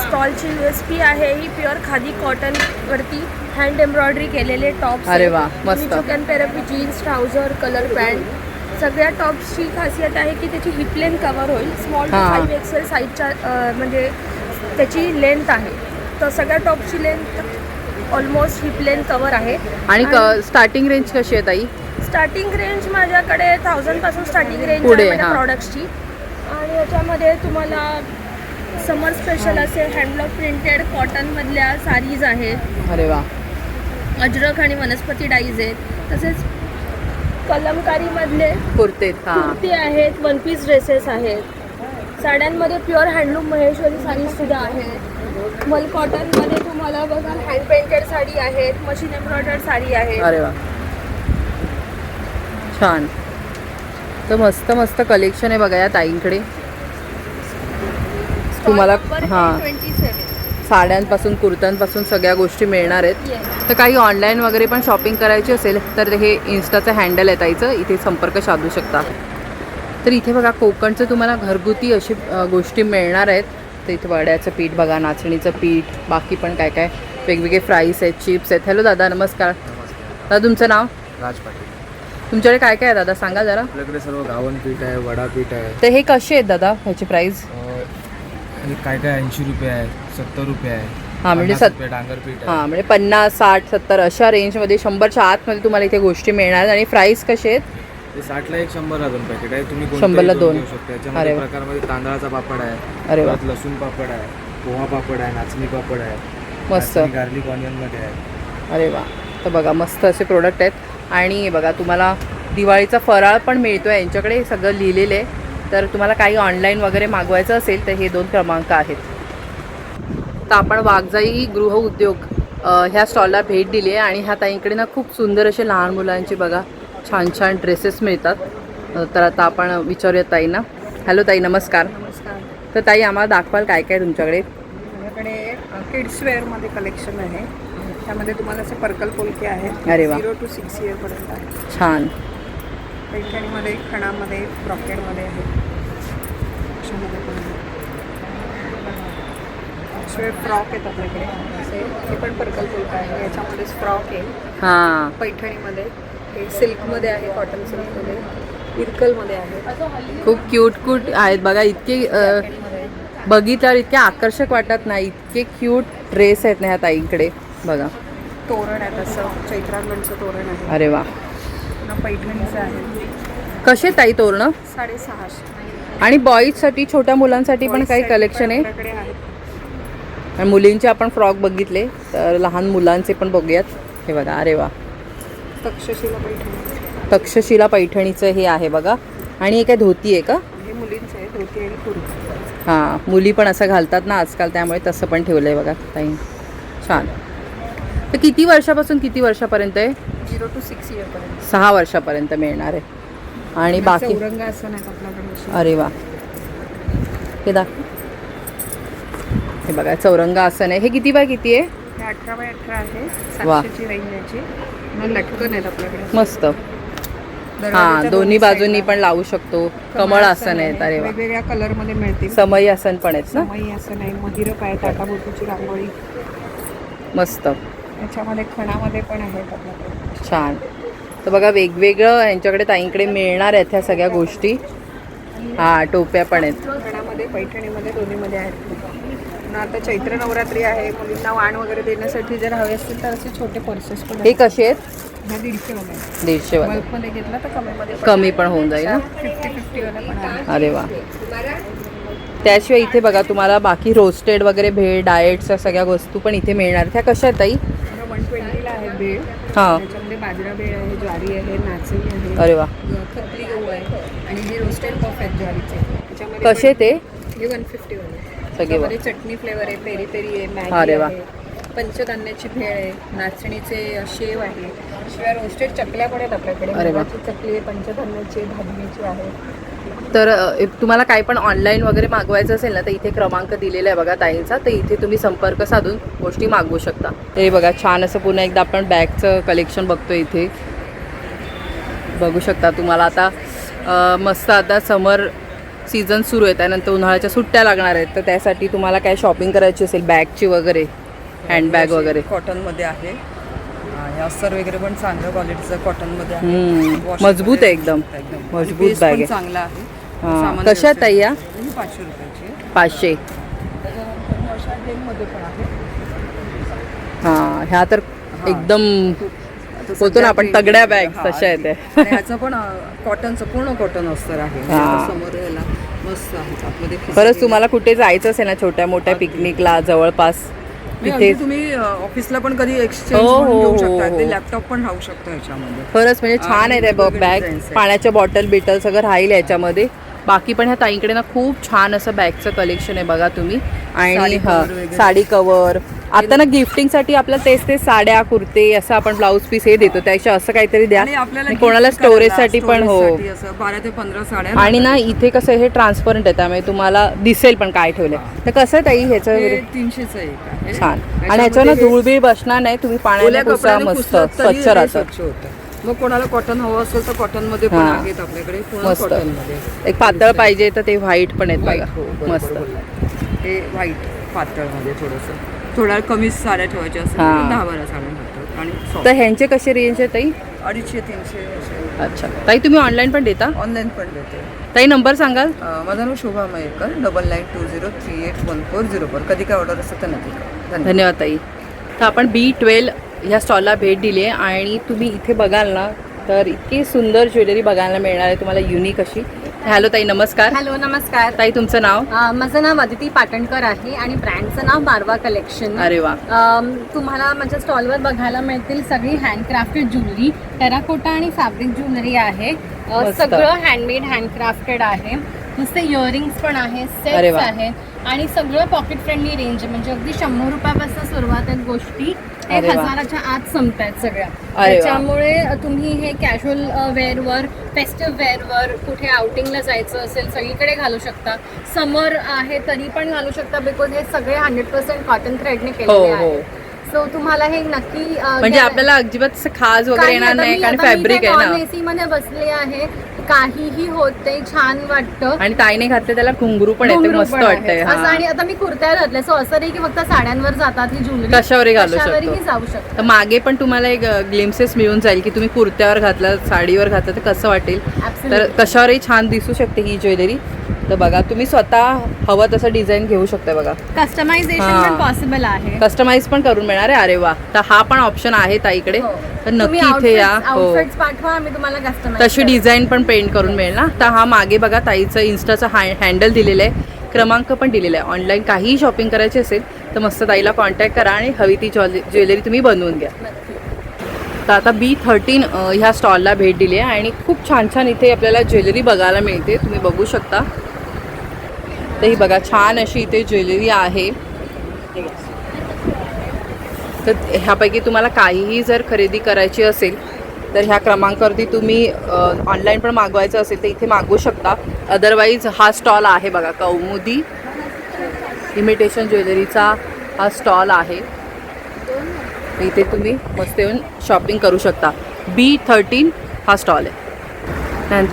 स्टॉलची USP आहे ही प्युअर खादी कॉटनवरती हँड एम्ब्रॉयडरी केलेले टॉप्स. अरे वा, मस्त. चिकन पेरपी जीन्स, ट्राउझर, कलर पॅन्ट. सगळ्या टॉप्सची खासियत आहे की त्याची हिपलेन कवर होईल. स्मॉल टू 5XL साईजच्या म्हणजे त्याची लेंथ आहे. तर सगळ्या टॉपची लेंथ ऑलमोस्ट हिपलेन कवर आहे. आणि स्टार्टिंग रेंज कशी आहे ताई? स्टार्टिंग रेंज माझ्याकडे 1000 पासून स्टार्टिंग रेंज आहे माझ्या प्रॉडक्ट्सची. आणि याच्यामध्ये तुम्हाला समर स्पेशल असे हँडब्लॉक प्रिंटेड कॉटनमधल्या साडीज आहेत. अरे वा. अजरक आणि वनस्पती डाईज आहेत. तसेच कलमकारीमधले कुर्ती आहेत, 1 पीस ड्रेसेस आहेत. साड्यांमध्ये प्युअर हँडलूम महेश्वरी साडीसुद्धा आहेत. मल कॉटनमध्ये तुम्हाला बघा हँड पेंटेड साडी आहेत, मशीन एम्ब्रॉयडर्ड साडी आहे. अरे वा, छान. तर मस्त मस्त कलेक्शन आहे बघा या ताईंकडे. तुम्हाला साड्यांपासून कुर्त्यांपासून सगळ्या गोष्टी मिळणार आहेत. तर काही ऑनलाईन वगैरे पण शॉपिंग करायची असेल तर हे इन्स्टाचं हँडल आहे ताईचं, इथे संपर्क साधू शकता. तर इथे बघा कोकणचं तुम्हाला घरगुती अशी गोष्टी मिळणार आहेत. तर इथे वड्याचं पीठ बघा, नाचणीचं पीठ, बाकी पण काय काय वेगवेगळे फ्राईज आहेत, चिप्स आहेत. हॅलो दादा, नमस्कार. दादा तुमचं नाव? राज पाटील. तुमच्याकडे काय काय आहे दादा, सांगा जरा. आपल्याकडे सर्व गावन पीठ आहे, वडा पीठ आहे. तर हे कसे आहेत दादा, ह्याची प्राईस? काय काय 80 रुपये आहे, 70 रुपये आहे. हां म्हणजे डांगर पीठ आहे. हां म्हणजे 50, 60, 70 अशा रेंजमध्ये 100च्या आतमध्ये तुम्हाला इथे गोष्टी मिळणार आहेत. आणि प्राईस कसे आहेत? ते 60ला 1, 100ला 2 पॅकेट आहे. तुम्ही 100ला 2 घेऊ शकता. याच्यामध्ये प्रकारमध्ये तांदळाचा पापड आहे, परत लसूण पापड आहे, पोहा पापड आहे, नाचणी पापड आहे, मस्त गार्लिक ऑनियनमध्ये आहे. अरे वा. तर बघा मस्त असे प्रोडक्ट आहेत. आणि बघा तुम्हाला दिवाळीचा फराळ पण मिळतो आहे यांच्याकडे, सगळं लिहिलेलं आहे. तर तुम्हाला काही ऑनलाईन वगैरे मागवायचं असेल तर हे 2 क्रमांक आहेत. तर आपण वाघजाई गृहउद्योग ह्या स्टॉलला भेट दिली आहे. आणि ह्या ताईंकडे ना खूप सुंदर असे लहान मुलांचे बघा छान छान ड्रेसेस मिळतात. तर आता आपण विचारूया ताईंना. हॅलो ताई, नमस्कार. नमस्कार. तर ताई आम्हाला दाखवाल काय काय तुमच्याकडे? माझ्याकडे किड्सवेअरमध्ये कलेक्शन आहे. त्यामध्ये तुम्हाला असे पर्कल पोलके आहेत. अरे वा. 0 to 6 इयरपर्यंत आहे. छान. पैठणीमध्ये, खणामध्ये, ब्रॉकेडमध्ये आहे. अशामध्ये पण आहे. शिवाय फ्रॉक आहेत आपल्याकडे असे. हे पण पर्कल पोलका आहे. याच्यामध्येच फ्रॉक आहे. हां. पैठणीमध्ये हे सिल्कमध्ये आहे, कॉटन सिल्कमध्ये. इरकलमध्ये आहे. खूप क्यूट आहेत बघा. इतके बघितल्यावर इतके आकर्षक वाटत नाही, इतके क्यूट ड्रेस आहेत ना ह्या ताईंकडे बघा. तोरण आहे तसं चैत्रांगणचं तोरण आहे. अरे वा. पैठणीचं आहे. कसे ताई तोरणं? 650. आणि बॉईजसाठी छोट्या मुलांसाठी पण काही कलेक्शन आहे. आणि मुलींचे आपण फ्रॉक बघितले, तर लहान मुलांचे पण बघूयात. हे बघा. अरे वा. तक्षशिला पैठणी. तक्षशिला पैठणीचं हे आहे बघा. आणि हे काय धोती आहे का? हे मुलींचं आहे, धोती आणि कुर्ती. हां, मुली पण असं घालतात ना आजकाल, त्यामुळे तसं पण ठेवलं आहे बघा ताई. छान. तर किती वर्षापासून किती वर्षापर्यंत आहे? 0 to 6 इयरपर्यंत. 6 वर्षापर्यंत मिळणार आहे. आणि बाकी चौरंगासन आहे आपल्याकडे. अरे वा. हे दाखव. हे बघा चौरंग आसन आहे. हे किती बाय किती आहे? हे 18 बाय 18 आहे. वा. 700ची रेंज याची. लटकन आहेत आपल्याकडे. मस्त. हां, दोन्ही बाजूंनी पण लावू शकतो. कमळ आसन आहेत. अरे वा. वेगवेगळ्या कलरमध्ये मिळतील. समई आसन पण आहेत ना? समई आसन आहे, महिरप आहे, ताटाभोवतीची रांगोळी. मस्त. याच्यामध्ये खणामध्ये पण आहेत आपल्याकडे. छान. तर बघा वेगवेगळं यांच्याकडे ताईंकडे मिळणार आहेत ह्या सगळ्या गोष्टी. हां, टोप्या पण आहेत. खणामध्ये पैठणीमध्ये दोन्हीमध्ये आहेत. पुन्हा आता चैत्र नवरात्री आहे, मुलींना वाण वगैरे देण्यासाठी जर हवे असतील तर असे छोटे पर्सेस पण हे कसे आहेत? ह्या 150 वाले. 150 वाले. बल्कमध्ये घेतला तर कमीमध्ये कमी पण होऊन जाईल ना? 50-50 वाले पण आहे. अरे वा. त्याशिवाय इथे बघा तुम्हाला बाकी रोस्टेड वगैरे भेळ, डाएटच्या सगळ्या वस्तू पण इथे मिळणार. त्या कशा आहेत ताई? 120ला आहे भेळ. हां. त्याच्यामध्ये बाजरा भेळ आहे, ज्वारी आहे, नाचणी आहे. अरे वा. खपली गहू आहे आणि हे रोस्टेड पफ आहेत ज्वारीचे. त्याच्यामध्ये कसे ते? हे 150 वाले. सगळे वा. त्याच्यामध्ये चटणी फ्लेवर आहे, पेरी पेरी आहे, मॅगी अरे वा. आहे, पंचधान्याची भेळ आहे, नाचणीचे शेव आहे. शिवाय रोस्टेड चकल्या पण आहेत आपल्याकडे. अरे वा. मुगाची चकली आहे, पंचधान्याची आहे, भाजणीची आहे. तर तुम्हाला काय पण ऑनलाईन वगैरे मागवायचं असेल ना, तर इथे क्रमांक दिलेला आहे बघा ताईंचा, तर इथे तुम्ही संपर्क साधून गोष्टी मागवू शकता. हे बघा छान असं पुन्हा एकदा आपण बॅगचं कलेक्शन बघतो. इथे बघू शकता तुम्हाला आता मस्त आता समर सीझन सुरू आहे, त्यानंतर उन्हाळ्याच्या सुट्ट्या लागणार आहेत, तर त्यासाठी तुम्हाला काय शॉपिंग करायची असेल बॅगची वगैरे, हँडबॅग वगैरे कॉटनमध्ये आहे. अस्तर वगैरे पण चांगल्या क्वालिटीचं कॉटनमध्ये आहे. मजबूत आहे एकदम. मजबूत बॅग आहे. चांगला आहे. हां, कशा आहेत ताई या? 500 रुपयाची. 500. मध्ये पण आहे. हां, ह्या तर एकदम होतो ना आपण तगड्या बॅग तशा आहेत. ह्याचं पण कॉटनचं पूर्ण कॉटन अस्तर आहे. समोर याला मस्त आहे. आतमध्ये खरंच तुम्हाला कुठे जायचं असेल ना छोट्या मोठ्या पिकनिकला जवळपास, तिथे तुम्ही ऑफिसला पण कधी एक्सचेंज घेऊ शकता. ते लॅपटॉप पण राहू शकतो ह्याच्यामध्ये. खरंच म्हणजे छान आहे ते बॅग. पाण्याच्या बॉटल बिटल सगळं राहील याच्यामध्ये. बाकी पण ह्या ताईंकडे ना खूप छान असं बॅगचं कलेक्शन आहे बघा तुम्ही. आणि साडी कवर आता ना गिफ्टिंगसाठी आपल्याला तेच साड्या कुर्ते असं आपण ब्लाऊज पीस हे देतो, त्याच्या असं काहीतरी द्या. कोणाला स्टोरेजसाठी पण. हो, 12 ते 15 साड्या. आणि ना इथे कसं हे ट्रान्सपरंट आहे, त्यामुळे तुम्हाला दिसेल पण काय ठेवलंय. तर कसं आहे ताई ह्याचं? 300चं आहे. छान. आणि ह्याच्यावर धूळ बी बसणार नाही, तुम्ही पाण्याने पुसा, मस्त स्वच्छ राहतं. मग कोणाला कॉटन हवं असेल तर कॉटनमध्ये पण आहेत आपल्याकडे. मस्त. कॉटनमध्ये एक पातळ पाहिजे तर ते व्हाईट पण आहेत बघा. मस्त. हे व्हाईट पातळमध्ये थोडा कमी साड्या ठेवायच्या असेल 10-12 साड्या ठेवतात. आणि तर ह्यांचे कसे रेंज आहे ताई? 250-300. अच्छा ताई, तुम्ही ऑनलाईन पण देता? ऑनलाईन पण देते. ताई नंबर सांगाल? माझं नाव शोभा मयेकर, 9920381404. कधी काय ऑर्डर असेल तर नक्की. धन्यवाद ताई. तर आपण B12 ह्या स्टॉलला भेट दिली आहे आणि तुम्ही इथे बघाल ना तर इतकी सुंदर ज्वेलरी बघायला मिळणार आहे तुम्हाला, युनिक अशी. हॅलो ताई, नमस्कार. हॅलो, नमस्कार ताई, तुमचं नाव? माझं नाव अदिती पाटणकर आहे आणि ब्रँडचं नाव मारवा कलेक्शन. अरे वा. तुम्हाला माझ्या स्टॉलवर बघायला मिळतील सगळी हँडक्राफ्टेड ज्वेलरी, टेराकोटा आणि फॅब्रिक ज्वेलरी आहे. सगळं हँडमेड हँडक्राफ्टेड आहे. नुसते इयरिंग्स पण आहेत, सेट्स आहेत आणि सगळं पॉकेट फ्रेंडली रेंज, म्हणजे अगदी 100 रुपयापासून सुरुवात आहेत गोष्टी ते 1000च्या आत संपतायत सगळ्या. त्याच्यामुळे तुम्ही हे कॅज्युअल वेअरवर, फेस्टिव्ह वेअरवर, कुठे आउटिंगला जायचं असेल सगळीकडे घालू शकता. समर आहे तरी पण घालू शकता, बिकॉज हे सगळे 100% कॉटन थ्रेडने केलेले आहे. सो तुम्हाला हे नक्की म्हणजे आपल्याला अजिबात खाज वगैरे येणार नाही, कारण फॅब्रिक आहे ना. AC मध्ये बसले आहे, काहीही होते, छान वाटतं. आणि ताईने घातले त्याला घुंगरू पण येते, घुंगरू मस्त पण वाटतंय. आहे. असं आणि आता मी कुर्त्यावर घातले, सो असं नाही की फक्त साड्यांवर जातात ही ज्वेलरी, कशावरही घालू कशावरही शकतो. जाऊ शकतो. तर मागे पण तुम्हाला एक ग्लिम्सेस मिळून जाईल की तुम्ही कुर्त्यावर घातलं, साडीवर घातलं तर कसं वाटेल. तर कशावरही छान दिसू शकते ही ज्वेलरी. तर बघा तुम्ही स्वतः हवं तसं डिझाईन घेऊ शकता. बघा कस्टमायझेशन पण पॉसिबल आहे. कस्टमाइज पण करून मिळणार आहे. अरे वा, तर हा पण ऑप्शन आहे ताईकडे. तर नक्की इथे या. हो, आउटफिट्स पाठवा, आम्ही तुम्हाला कस्टमाइज तशी डिझाईन पण पेंट करून मिळेल ना. तर हा मागे बघा ताईचं इन्स्टाचं हँडल दिलेलं आहे, क्रमांक पण दिलेला आहे. ऑनलाईन काहीही शॉपिंग करायची असेल तर मस्त ताईला कॉन्टॅक्ट करा आणि हवी ती ज्वेलरी तुम्ही बनवून घ्या. तर आता B13 ह्या स्टॉलला भेट दिली आहे आणि खूप छान छान इथे आपल्याला ज्वेलरी बघायला मिळते. तुम्ही बघू शकता. तर ही बघा छान अशी इथे ज्वेलरी आहे. तर ह्यापैकी तुम्हाला काहीही जर खरेदी करायची असेल तर ह्या क्रमांकावरती तुम्ही ऑनलाईन पण मागवायचं असेल तर इथे मागवू शकता. अदरवाईज हा स्टॉल आहे बघा, कौमुदी इमिटेशन ज्वेलरीचा हा स्टॉल आहे. इथे तुम्ही मस्त येऊन शॉपिंग करू शकता. B13 हा स्टॉल आहे.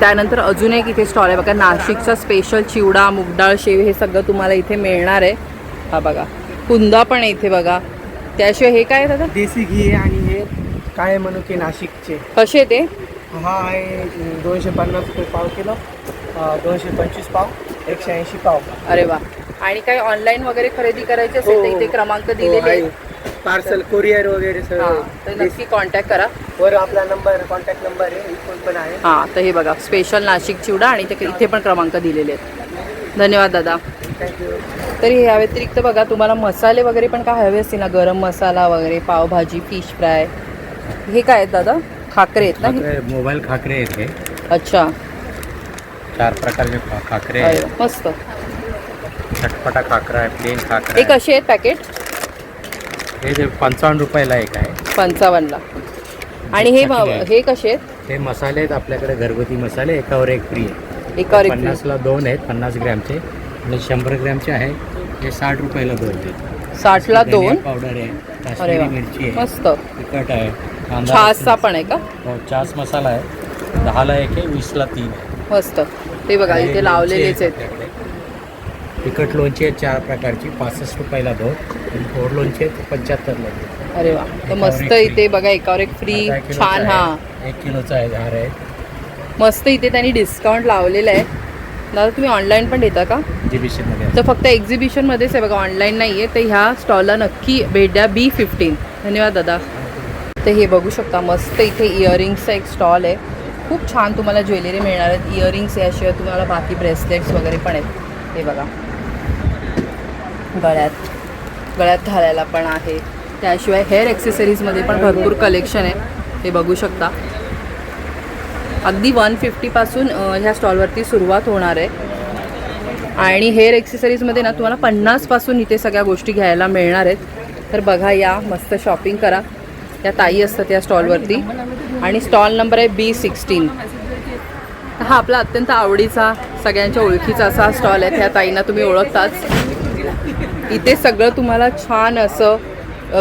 त्यानंतर अजून एक इथे स्टॉल आहे बघा, नाशिकचा स्पेशल चिवडा, मुगडाळ शेव हे सगळं तुम्हाला इथे मिळणार आहे. हा बघा कुंदा पण आहे इथे बघा. त्याशिवाय हे काय आहे दादा? देसी घी आहे आणि हे काळे मनुके नाशिकचे. कसे ते? हा आहे 250 रुपये पाव किलो, 225 पाव, 180 पाव. अरे वा. आणि काही ऑनलाईन वगैरे खरेदी करायची असेल तर इथे क्रमांक दिलेले आहेत. पार्सल कुरिअर वगैरे सगळं. तर नक्की कॉन्टॅक्ट करा. वर आपला नंबर, कॉन्टॅक्ट नंबर आहे, इथून पण आहे. हां, तर हे बघा स्पेशल नाशिक चिवडा आणि ते इथे पण क्रमांक दिलेले आहेत. धन्यवाद दादा. थँक्यू. तरी या व्यतिरिक्त बघा तुम्हाला मसाले वगैरे पण काय हवे असतील ना, गरम मसाला वगैरे, पावभाजी, फिश फ्राय, हे काय आहेत दादा? खाकरे आहेत ना? मोबाईल खाकरे आहेत हे. अच्छा, 4 प्रकारचे खाकरे अरे आहेत. वा, मस्त. चटपटा खाकरा आहे, प्लेन खाकरा हे कसे आहेत पॅकेट? हे 55 रुपयाला एक आहे. 55ला. आणि हे कसे आहेत? हे मसाले आहेत आपल्याकडे, घरगुती मसाले, एकावर एक फ्री आहे. एकावर एक 50ला 2 आहेत, 50 ग्रॅमचे. आणि 100 ग्रॅमचे आहे, हे 60 रुपयाला 2 आहेत. 60ला 2. पावडर आहे, अरे काश्मीरी वा, मिरची आहे, मस्त. तिखट आहे, कांदा, छासचा पण आहे का? हो, छास मसाला आहे. 10ला 1 आहे, 20ला 3 आहे. मस्त. ते बघा इथे लावलेलेच आहेत. तिखट लोणची आहेत 4 प्रकारची, 65 रुपयाला 2. आणि गोड लोणची आहेत 75ला 2. अरे वा, तर मस्त इथे बघा एकावर एक फ्री. छान. हा, 1 किलोचा आहे, हार आहे. मस्त इथे त्यांनी डिस्काउंट लावलेलं आहे. दादा तुम्ही ऑनलाईन पण देता का? एक्झिबिशनमध्ये. तर फक्त एक्झिबिशनमध्येच आहे बघा, ऑनलाईन नाही आहे. तर ह्या स्टॉलला नक्की भेट द्या. B15. धन्यवाद दादा. तर हे बघू शकता मस्त इथे इयरिंग्सचा एक स्टॉल आहे. खूप छान तुम्हाला ज्वेलरी मिळणार आहेत. इयरिंग्स याशिवाय तुम्हाला बाकी ब्रेसलेट्स वगैरे पण आहेत. हे बघा गळ्यात घालायला पण आहे. त्याशिवाय हेअर ॲक्सेसरीजमध्ये पण भरपूर कलेक्शन आहे. हे बघू शकता. अगदी 150पासून ह्या स्टॉलवरती सुरुवात होणार आहे. आणि हेअर ॲक्सेसरीजमध्ये ना तुम्हाला 50पासून इथे सगळ्या गोष्टी घ्यायला मिळणार आहेत. तर बघा या, मस्त शॉपिंग करा. या ताई असतात या स्टॉलवरती. आणि स्टॉल नंबर आहे B16. हा आपला अत्यंत आवडीचा, सगळ्यांच्या ओळखीचा असा स्टॉल आहे. त्या ताईंना तुम्ही ओळखताच. इथे सगळं तुम्हाला छान असं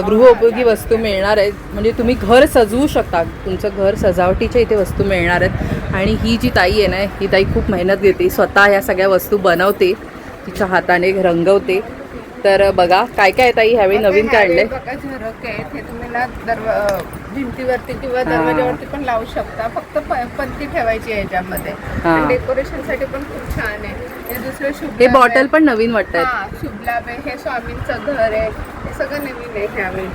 गृहोपयोगी वस्तू मिळणार आहेत. म्हणजे तुम्ही घर सजवू शकता, तुमचं घर सजावटीच्या इथे वस्तू मिळणार आहेत. आणि ही जी ताई आहे ना, ही ताई खूप मेहनत घेते, स्वतः ह्या सगळ्या वस्तू बनवते, तिच्या हाताने रंगवते. तर बघा काय काय ताई ह्यावेळी नवीन काढले. बघा झरक आहेत, हे तुम्ही ना भिंतीवरती किंवा दरवाजावरती पण लावू शकता. फक्त पंती ठेवायची आहे याच्यामध्ये. डेकोरेशनसाठी पण खूप छान आहे. हे दुसरे शुभ, हे बॉटल पण नवीन वाटतात. शुभ लाभ आहे. हे स्वामींचं घर आहे, हे सगळं नवीन आहे ह्यावेळी.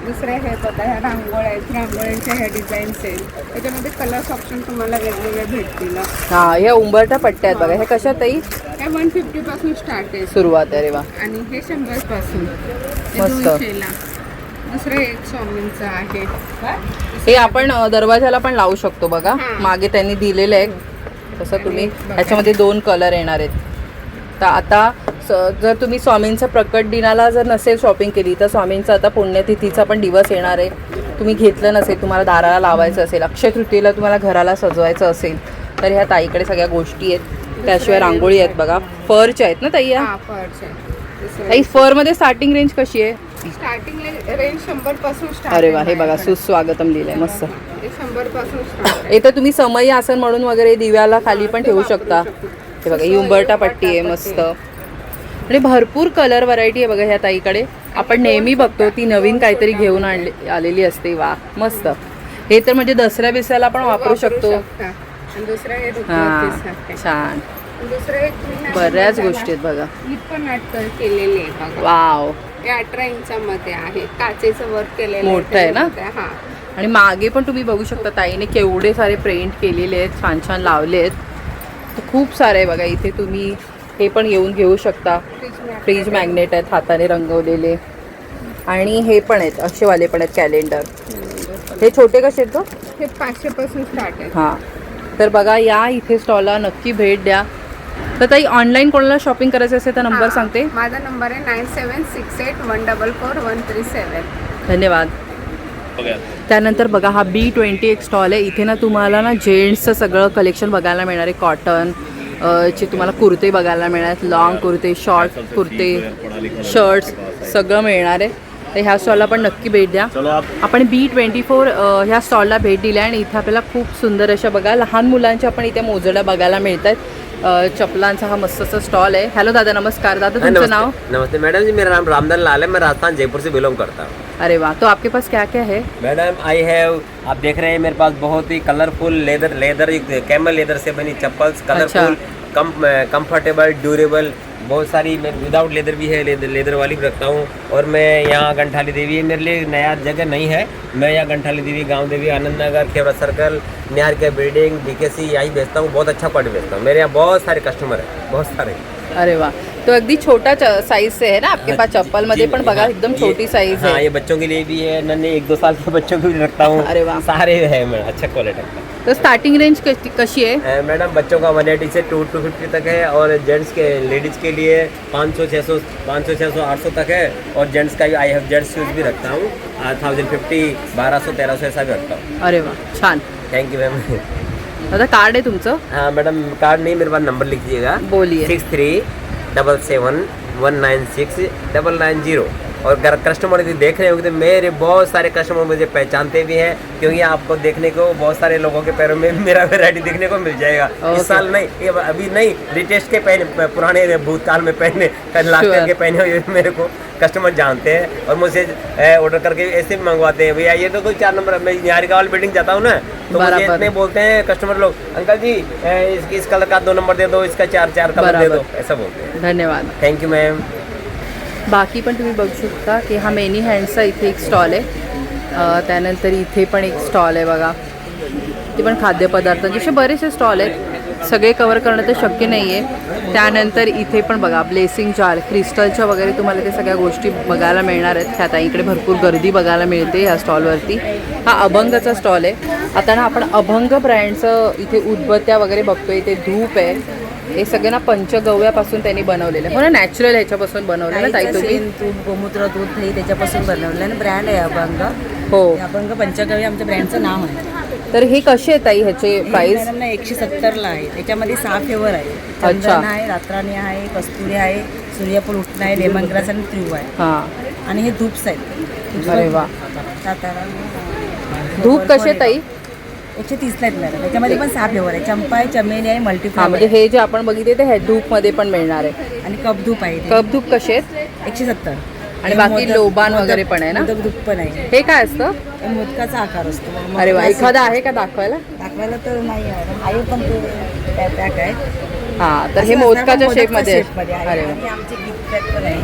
दुसरे हे बघा, ह्या रांगोळ्या आहेत, रांगोळ्यांच्या ह्या डिझाईन्स आहेत. त्याच्यामध्ये कलर्स ऑप्शन तुम्हाला वेगवेगळे भेटतील. हां, ह्या उंबरठा पट्ट्या आहेत बघा. हे कशात ताई? हे 150 पासून स्टार्ट आहे सुरुवात आहे. अरे वा. आणि हे 100 पासून, मस्त. 200ला. दुसरं एक स्वामींचं आहे. हे आपण दरवाजाला पण लावू शकतो बघा. मागे त्यांनी दिलेलं आहे तसं. तुम्ही ह्याच्यामध्ये 2 कलर येणार आहेत. तर आता जर तुम्ही स्वामींचा प्रकट दिनाला जर नसेल शॉपिंग केली तर स्वामींचा आता पुण्यतिथीचा पण दिवस येणार आहे. तुम्ही घेतलं नसेल, तुम्हाला दाराला लावायचं असेल, अक्षय तृतीयेला तुम्हाला घराला सजवायचं असेल तर ह्या ताईकडे सगळ्या गोष्टी आहेत. त्याशिवाय रांगोळी आहेत बघा. फरच्या आहेत ना ताई? ताई फरमध्ये स्टार्टिंग रेंज कशी आहे? स्टार्टिंग रेंज 100 पासून स्टार्ट. अरे वा, हे बघा सुस्वागतम लिहिलंय मस्त. 100 पासून स्टार्ट आहे. इथे तुम्ही समई आसन म्हणून वगैरे दिव्याला खाली पण ठेवू शकता. हे बघा ही उंबरटा पट्टी आहे मस्त आणि भरपूर कलर व्हरायटी आहे बघा ह्या ताईकडे. आपण नेहमी बघतो ती नवीन काहीतरी घेऊन आलेली असते. वा मस्त. हे तर म्हणजे दसऱ्या बिसऱ्याला पण वापरू शकतो. आणि दुसरं हे हां रुपवतीसारखे. छान. दुसरं एक green आहे बऱ्याच त्याला. गोष्टी आहेत बघा. ही पण अटकळ केलेली आहे बघा. वाव हे 18 इंचामध्ये आहे. काचेचं वर्क केलेलं मोठं आहे ना? हां. आणि मागे पण तुम्ही बघू शकता ताईने केवढे सारे प्रिंट केलेले आहेत, छान छान लावले आहेत. तर खूप सारे आहे बघा. इथे तुम्ही हे पण येऊन घेऊ शकता. फ्रीज मॅग्नेट आहेत हाताने रंगवलेले आणि हे पण आहेत असेवाले पण आहेत कॅलेंडर. हे छोटे कसे आहेत गं? हे 500 पासून स्टार्ट आहे. हां तर बघा या इथे स्टॉलला नक्की भेट द्या. तर ताई ऑनलाईन कोणाला शॉपिंग करायचं असेल तर नंबर सांगते. माझा नंबर आहे 9768144137. धन्यवाद. त्यानंतर बघा हा B20 एक स्टॉल आहे. इथे ना तुम्हाला ना जेंट्सचं सगळं कलेक्शन बघायला मिळणार आहे. कॉटन चे तुम्हाला कुर्ते बघायला मिळणार आहेत. लॉंग कुर्ते, शॉर्ट कुर्ते, शर्ट्स सगळं मिळणार आहे. तर ह्या स्टॉलला पण नक्की भेट द्या. आपण B24 ह्या स्टॉलला भेट दिली आहे आणि इथे आपल्याला खूप सुंदर अशा बघा लहान मुलांच्या पण इथे मोजड्या बघायला मिळत आहेत. चप्पलांचा हा मस्त स्टॉल है. हेलो दादा नमस्कार. दादा तुमचं नाव? नमस्ते मैडम जी, मेरा नाम रामधन लाल है. मैं राजस्थान जयपुर से बिलोंग करता हूँ. अरे वाह, तो आपके पास क्या क्या है? मैडम आई हैव, आप देख रहे हैं मेरे पास बहुत ही कलरफुल लेदर कैमल लेदर से बनी चप्पल्स, कलरफुल कंफर्टेबल ड्यूरेबल, बहुत सारी मैं विदाउट लेदर भी है, लेदर वाली भी रखता हूँ. और मैं यहाँ गंठाली देवी, मेरे लिए नया जगह नहीं है. मैं यहाँ गंठाली देवी, गांव देवी, आनंद नगर, खेवरा सर्कल, निहार के बिल्डिंग, BKC यही बेचता हूँ. बहुत अच्छा क्वालिटी बेचता हूँ. मेरे यहाँ बहुत सारे कस्टमर हैं, बहुत सारे. अरे वाह, तो अगदी छोटा साइज से है ना आपके पास चप्पल मध्ये पण बघा एकदम छोटी साइज है. हाँ, ये बच्चों के लिए भी है, नन्हे 1-2 साल के बच्चों को भी रखता हूँ. अरे वाह, सारे है मैं अच्छा क्वालिटी. तो स्टार्टिंग रेंज कशी है? मैडम बच्चों का 180 से 250 तक है और जेंट्स के लेडीज़ के लिए 500, 600, 800 तक है. और जेंट्स का भी आई हैव जेंट्स शूज़ भी रखता हूँ 1050, 1200, 1300 ऐसा भी रखता हूँ. अरे वाह छान. Thank you ma'am. दादा कार्ड है तुमचं? हाँ मैडम, कार्ड नहीं, मेरे पास नंबर लिख दीजिएगा. बोलिए. 6377196990. और अगर कस्टमर यदि देख रहे होंगे तो मेरे बहुत सारे कस्टमर मुझे पहचानते भी हैं, क्योंकि आपको देखने को बहुत सारे लोगों के पैरों में मेरा वैरायटी देखने को मिल जाएगा. इस साल नहीं, ये अभी नहीं, लेटेस्ट के पहने, पुराने भूतकाल में पहने, लास्ट ईयर के पहने हुए मेरे को कस्टमर जानते हैं और मुझे ऑर्डर करके ऐसे भी मंगवाते हैं. भैया ये तो कोई 4 नंबर, मैं निहारी का वाली बिल्डिंग जाता हूँ ना, तो मुझे इतने बोलते हैं कस्टमर लोग, अंकल जी इस कलर का 2 नंबर दे दो, इसका 4 कलर दे दो, ऐसा बोलते हैं. धन्यवाद. Thank you ma'am. बाकी पण तुम्ही बघू शकता की हा मेनी हँड्सचा इथे एक स्टॉल आहे. त्यानंतर इथे पण एक स्टॉल आहे बघा. ते पण खाद्यपदार्थ जसे बरेचसे स्टॉल आहेत, सगळे कवर करणं तर शक्य नाही आहे. त्यानंतर इथे पण बघा ब्लेसिंग जार, क्रिस्टलच्या वगैरे तुम्हाला ते सगळ्या गोष्टी बघायला मिळणार आहेत. त्यात इकडे भरपूर गर्दी बघायला मिळते या स्टॉलवरती. हा अभंगचा स्टॉल आहे. आता ना आपण अभंग ब्रँडचं इथे उदबत्त्या वगैरे बघतोय. इथे धूप आहे. हे सगळं ना पंचगव्यापासून त्यांनी बनवलेलं आहे. हो ना, नॅचरल ह्याच्यापासून बनवलेलं ना ताई तुम्ही? तूप, गोमूत्र, दूध, दही त्याच्यापासून बनवलेलं आणि ब्रँड आहे अभंग. हो, अभंग पंचगव्य आमच्या ब्रँडचं नाव आहे. तर हे कसे आहे ताई ह्याचे प्राइस? 170ला आहे. त्याच्यामध्ये 6 फ्लेवर आहे. चंदन आहे, रात्राणी आहे, कस्तुरी आहे, सूर्यफूल उठणं आहे, लेमन ग्रास आणि ट्यूब आहे. हां, आणि हे धूप्स आहेत. अरे वा. सातारा धूप कसे ताई? 130ला आहेत मॅडम. त्याच्यामध्ये पण 6 फ्लेवर आहे. चंपा आहे, चमेली आहे, हां, मल्टीफ्लेवर म्हणजे हे जे आपण बघितले ते हे धूपमध्ये पण मिळणार आहे. आणि कप धूप आहे. कप धूप कसे आहेत? 170. आणि बाकी लोबान वगैरे पण आहे ना? मोदक धूप पण आहे. हे काय असतं? मोदकाचा आकार असतो. अरे वा, एखादा आहे का दाखवायला? दाखवायला तर नाही आहे पण ते पॅक आहे. हां, तर हे मोदकाच्या शेपमध्ये. अरे आमचे गिफ्ट पॅक पण आहे.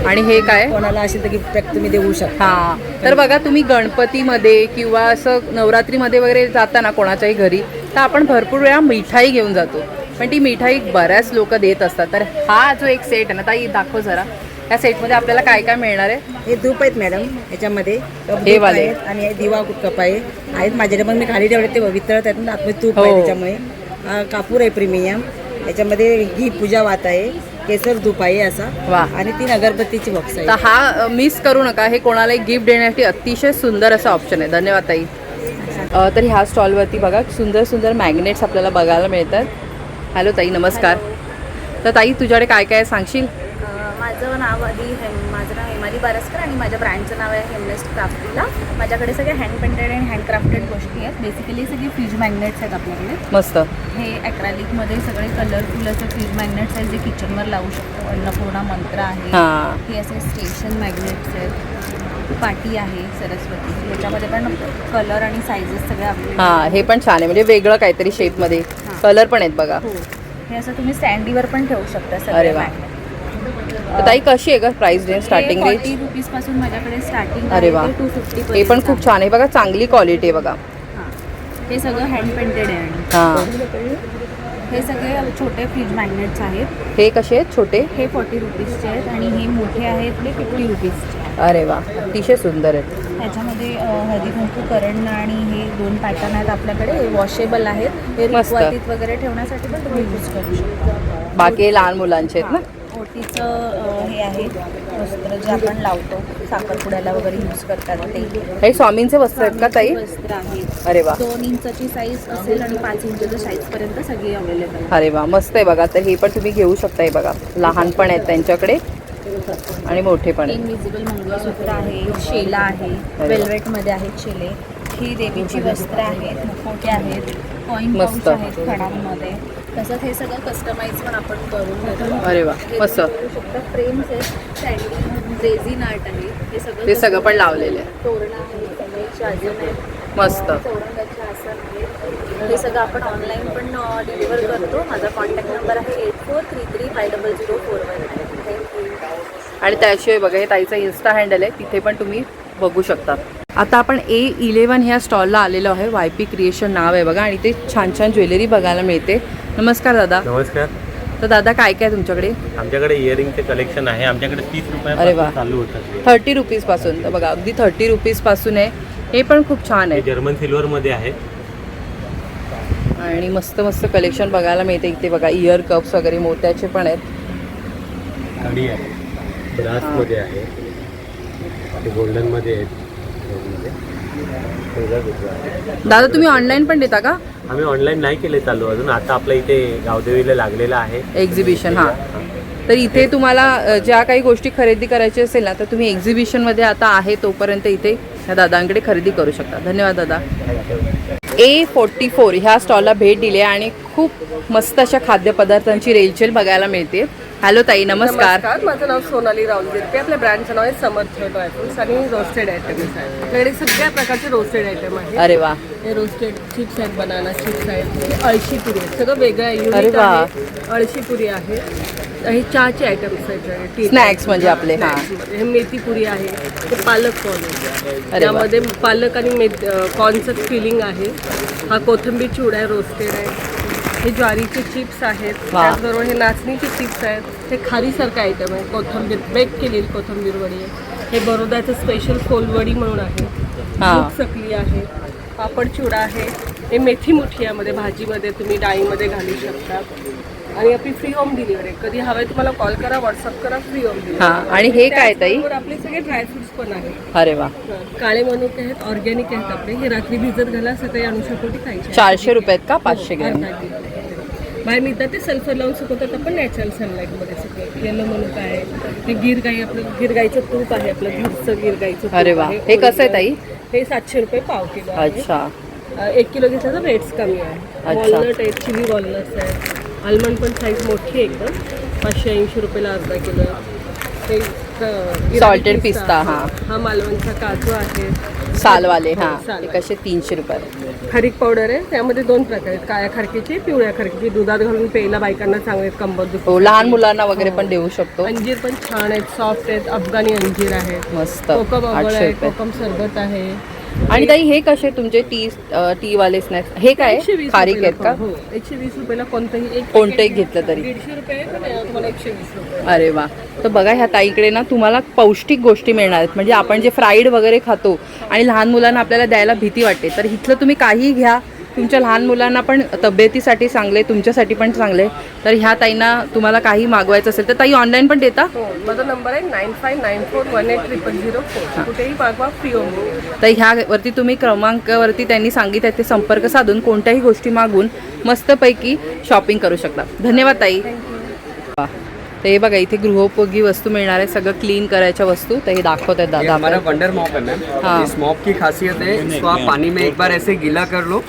आणि हे काय? कोणाला असेल तर गिफ्ट पॅक तुम्ही देऊ शकता. हां, तर बघा तुम्ही गणपतीमध्ये किंवा असं नवरात्रीमध्ये वगैरे जाताना कोणाच्याही घरी, तर आपण भरपूर वेळा मिठाई घेऊन जातो, पण ती मिठाई बऱ्याच लोक देत असतात. तर हा जो एक सेट आहे ना ताई, दाखव जरा. या सेटमध्ये आपल्याला काय काय मिळणार आहे? हे धूप आहेत मॅडम. याच्यामध्ये हे वाले आणि हे दिवा कप आहेत माझ्याकडे, पण मी खाली ठेवले ते वितळत आहेत ना, आतमध्ये तूप आहे. त्याच्यामुळे कापूर आहे प्रीमियम. याच्यामध्ये घी पूजा वात आहे, केसर धूप आहे असा. वा. आणि 3 अगरबत्तीची बॉक्स आहे. तर हा मिस करू नका. हे कोणालाही गिफ्ट देण्यासाठी अतिशय सुंदर असा ऑप्शन आहे. धन्यवाद ताई. तर ह्या स्टॉलवरती बघा सुंदर सुंदर मॅग्नेट्स आपल्याला बघायला मिळतात. हॅलो ताई नमस्कार. तर ताई तुझ्याकडे काय काय सांगशील? माझं नाव हेमाली बारसकर आणि माझ्या ब्रँडचं नाव आहे हेमनेस्ट क्राफ्टीला. माझ्याकडे सगळे हँड पेंटेड आणि हँडक्राफ्टेड गोष्टी आहेत. बेसिकली सगळे फ्रीज मॅग्नेट्स आहेत आपल्याकडे. मस्त. हे ॲक्रालिकमध्ये सगळे कलरफुल असे फ्रीज मॅग्नेट्स आहेत जे किचनवर लावू शकतो. अन्नपूर्णा मंत्र आहे. हे असे स्टेशन मॅग्नेट्स आहेत. पाटी आहे सरस्वती. याच्यामध्ये पण कलर आणि सायझेस सगळे हां, हे पण छान आहे, म्हणजे वेगळं काहीतरी शेपमध्ये कलर पण आहेत बघा. हे असं तुम्ही स्टँडीवर पण ठेवू शकता सगळे मॅग्नेट. ताई कशी आहे का प्राइस रेंज, स्टार्टिंग रेंज? 40 रुपीजपासून माझ्याकडे स्टार्टिंग अरे वा, 250. हे पण खूप छान आहे बघा, चांगली क्वालिटी आहे बघा. हे सगळं हँड पेंटेड आहे. आणि हे सगळे छोटे फ्रीज मॅग्नेट्स आहेत. हे कसे आहेत छोटे? हे 40 रुपीजचे आहेत आणि हे मोठे आहेत ते 50 रुपीजचे. अरे वा, अतिशय सुंदर आहेत. ह्याच्यामध्ये हळदी कुंकू करण आणि हे 2 पॅटर्न आहेत आपल्याकडे. हे वॉशेबल आहेत. हे रुखवातीत वगैरे ठेवण्यासाठी पण तुम्ही यूज करू शकता. बाकी लहान मुलांचे आहेत ना. ओटीचं हे आहे वस्त्र जे आपण लावतो साखरपुड्याला वगैरे यूज करतात ते. हे स्वामींचे वस्त्र आहेत का ताई? वस्त्र आहेत. अरे वा. 2 इंचाची साईज असेल आणि 5 इंचाच्या साईजपर्यंत सगळी अवेलेबल. अरे वा, मस्त आहे बघा. तर हे पण तुम्ही घेऊ शकता. हे बघा, लहान पण आहेत त्यांच्याकडे आणि मोठे पण. इनविजिबल मंगळसूत्र आहे. शेला आहे. वेल्वेटमध्ये आहेत शेले. ही देवीची वस्त्र आहेत. मुखोटे आहेत. कॉईन पाऊच आहेत खणांमध्ये. तसंच हे सगळं कस्टमाइज पण आपण करून देतो. अरे वा, मस्त. फ्रेम्स आहेत. सँडलिंग रेझिन आर्ट आहे. हे सगळं पण लावलेलं आहे. तोरण आहे. आसन आहे. मस्त. चौरंगाचे आसन आहे. हे सगळं आपण ऑनलाईन पण डिलिव्हर करतो. माझा कॉन्टॅक्ट नंबर आहे 8433500419. थँक्यू. आणि त्याशिवाय बघा, हे ताईचा इन्स्टा हँडल आहे, तिथे पण तुम्ही बघू शकता. आता आपण A11 ह्या स्टॉलला आलेलो आहे. YP क्रिएशन नाव आहे बघा, आणि ते छान छान ज्वेलरी बघायला मिळते. नमस्कार दादा. नमस्कार. तर दादा काय काय तुमच्याकडे? आमच्याकडे इयरिंगचे कलेक्शन आहे. आमच्याकडे 30 अरे वा, रुपये चालू होतात. 30 रुपीजपासून. तर बघा, अगदी 30 रुपीजपासून आहे. हे पण खूप छान आहे. जर्मन सिल्वरमध्ये आहे आणि मस्त मस्त कलेक्शन बघायला मिळते इथे बघा. इयर कप्स वगैरे मोत्याचे पण आहेत. कडी आहे, ब्रासमध्ये आहे, गोल्डनमध्ये आहेत. दादा तुम्ही ऑनलाईन पण देता का? आम्ही ऑनलाईन नाही केले चालू अजून. आता आपल्या इथे गावदेवीला लागलेला आहे एक्झिबिशन. हां, तर इथे तुम्हाला ज्या काही गोष्टी खरेदी करायची असेल ना, तर तुम्ही एक्झिबिशनमध्ये आता आहे तोपर्यंत इथे ह्या दादांकडे खरेदी करू शकता. धन्यवाद दादा. A44 ह्या स्टॉलला भेट दिली आहे आणि खूप मस्त अशा खाद्यपदार्थांची रेलचेल बघायला मिळते. हॅलो ताई, नमस्कार. माझं नाव सोनाली राहुल गिरपे. आपल्या ब्रँडचं नाव आहे समर्थ ड्रायफ्रुट्स आणि रोस्टेड आयटम्स आहेत. आपल्याकडे सगळ्या प्रकारचे रोस्टेड आयटम आहेत. अरे वा. हे रोस्टेड चिप्स आहेत, बनाना चिप्स आहेत, अळशी पुरी आहेत. सगळं वेगळं आहे. अरे वा. अळशी पुरी आहे. हे चहाचे आयटम्स आहेत. स्नॅक्स म्हणजे आपले. हां, हे मेथी पुरी आहे. हे पालक कॉर्न आहे. त्यामध्ये पालक आणि कॉर्नचं फिलिंग आहे. हा कोथिंबीर चिवडा आहे, रोस्टेड आहे. हे ज्वारीचे चिप्स आहेत. त्याचबरोबर हे नाचणीचे चिप्स आहेत. हे खारीसारखं आयटम आहे. कोथिंबीर बेक केलेली कोथिंबीर वडी आहे. हे बरोदाचं स्पेशल फोलवडी म्हणून आहे. चकली आहे. पापड चिवडा आहे. हे मेथी मुठी यामध्ये भाजीमध्ये तुम्ही डाळीमध्ये घालू शकता. आणि आपली फ्री होम डिलिव्हरी आहे. कधी हवंय तुम्हाला कॉल करा, व्हॉट्सअप करा, फ्री होम डिलिव्हरी. हां, आणि हे काय ताई? आपले सगळे ड्रायफ्रुट्स पण आहेत. अरे वा. काळे मनुके आहेत, ऑर्गॅनिक आहेत आपले. हे रात्री भिजत घाला, सकाळी अनुषापोटी खायचे. 400 रुपये आहेत का? 500 ग्रॅम. बाहेर मिळतात ते सल्फर लावून सुकवतात. आपण नॅचरल सनलाईटमध्ये सगळं. येलो मनुका आहे. हे गिरगाई, आपलं गिरगाईचं तूप आहे, आपलं घरचं गिरगाईचं तूप. अरे वा. हे कसं आहे ताई? हे 700 रुपये पाव किलो आहे. अच्छा. 1 किलो घेतलं तर रेट्स कमी आहे. वॉलनट आहेत, चिली वॉलनट्स आहेत. आल्मंड पण साईज मोठी आहे एकदम. 580 रुपयाला अर्धा किलो आहे. हे सॉल्टेड पिस्ता. हां, हा मालवणचा काजू आहे. सालवाले. हां, हे कसे? 300 रुपये. खारीक पावडर आहे. त्यामध्ये 2 प्रकार आहेत, काळ्या खारकीची, पिवळ्या खारकीची. दुधात घालून प्यायला बायकांना चांगले आहेत, कंबर दुखते. हो, लहान मुलांना वगैरे पण देऊ शकतो. अंजीर पण छान आहेत, सॉफ्ट आहेत. अफगाणी अंजीर आहे. मस्त. कोकम अवळ 800 आहे. रुपये. कोकम सरबत आहे. आणि ताई हे कसे तुमचे टी वाले स्नॅक्स? हे काय खारीक आहेत का? हो, 120 रुपयाला कोणतेही घेतलं तरी. 150 रुपये तुम्हाला 120 रुपये. अरे वा. तर बघा, ह्या ताईकडे ना तुम्हाला पौष्टिक गोष्टी मिळणार आहेत. म्हणजे आपण जे फ्राईड वगैरे खातो आणि लहान मुलांना आपल्याला द्यायला भीती वाटते, तर इथलं तुम्ही काहीही घ्या. तुमच्या लहान मुलांना पण तब्येतीसाठी चांगले, तुमच्यासाठी पण चांगले. तर ह्या ताईंना तुम्हाला काही मागवायचं असेल तर ताई ऑनलाईन पण देता? हो, माझा नंबर आहे 9594180004. कुठेही मागवा, फ्री होम. तर ह्यावरती तुम्ही क्रमांकावरती त्यांनी सांगितलं ते संपर्क साधून कोणत्याही गोष्टी मागून मस्तपैकी शॉपिंग करू शकता. धन्यवाद ताई. तर हे बघा इथे गृहोपयोगी वस्तू मिळणार आहे, सगळं क्लीन करायच्या वस्तू. तर हे दाखवत आहेत ये दादा हमारा आपल्याला. वंडर मॉप है मैम. हाँ. इस मॉप की खासियत है इसको आप पानी में एक बार ऐसे गीला कर लो,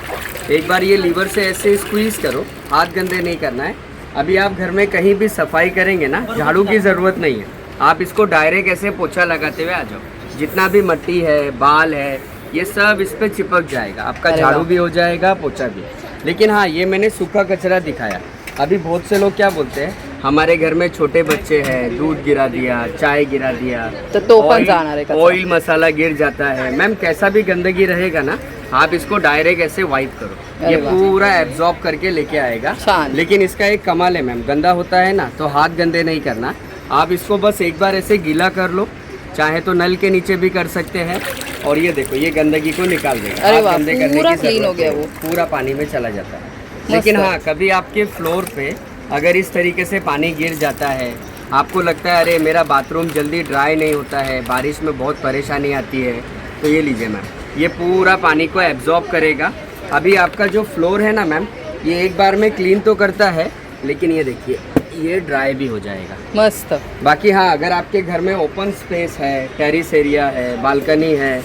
एक बार ये लीवर से ऐसे स्क्वीज करो, हाथ गंदे नहीं करना है. अभी आप घर में कहीं भी सफाई करेंगे ना, झाड़ू की ज़रूरत नहीं है, आप इसको डायरेक्ट ऐसे पोछा लगाते हुए आ जाओ. जितना भी मिट्टी है, बाल है, ये सब इस पे चिपक जाएगा. आपका झाड़ू भी हो जाएगा, पोछा भी. लेकिन हाँ, ये मैंने सूखा कचरा दिखाया. अभी बहुत से लोग क्या बोलते हैं, हमारे घर में छोटे बच्चे हैं, दूध गिरा दिया, चाय गिरा दिया, तो पण जाणार आहे कचरा. ऑयल मसाला गिर जाता है. मैम कैसा भी गंदगी रहेगा ना, आप इसको डायरेक्ट ऐसे वाइप करो, ये पूरा एब्जॉर्ब करके लेके आएगा. लेकिन इसका एक कमाल है मैम, गंदा होता है ना तो हाथ गंदे नहीं करना. आप इसको बस एक बार ऐसे गीला कर लो, चाहे तो नल के नीचे भी कर सकते हैं. और ये देखो, ये गंदगी को निकाल देगा. अरे हाथ वाह, गंदे करने पूरा की क्लीन हो जरूरत गया नहीं, वो. पूरा पानी में चला जाता है. लेकिन हाँ, कभी आपके फ्लोर पे अगर इस तरीके से पानी गिर जाता है, आपको लगता है अरे मेरा बाथरूम जल्दी ड्राई नहीं होता है, बारिश में बहुत परेशानी आती है, तो ये लीजिए मैम, ये पूरा पानी को एब्जॉर्ब करेगा. अभी आपका जो फ्लोर है ना मैम, ये एक बार में क्लीन तो करता है, लेकिन ये देखिए ये ड्राई भी हो जाएगा. मस्त. बाकी हाँ, अगर आपके घर में ओपन स्पेस है, टेरिस एरिया है, बालकनी है,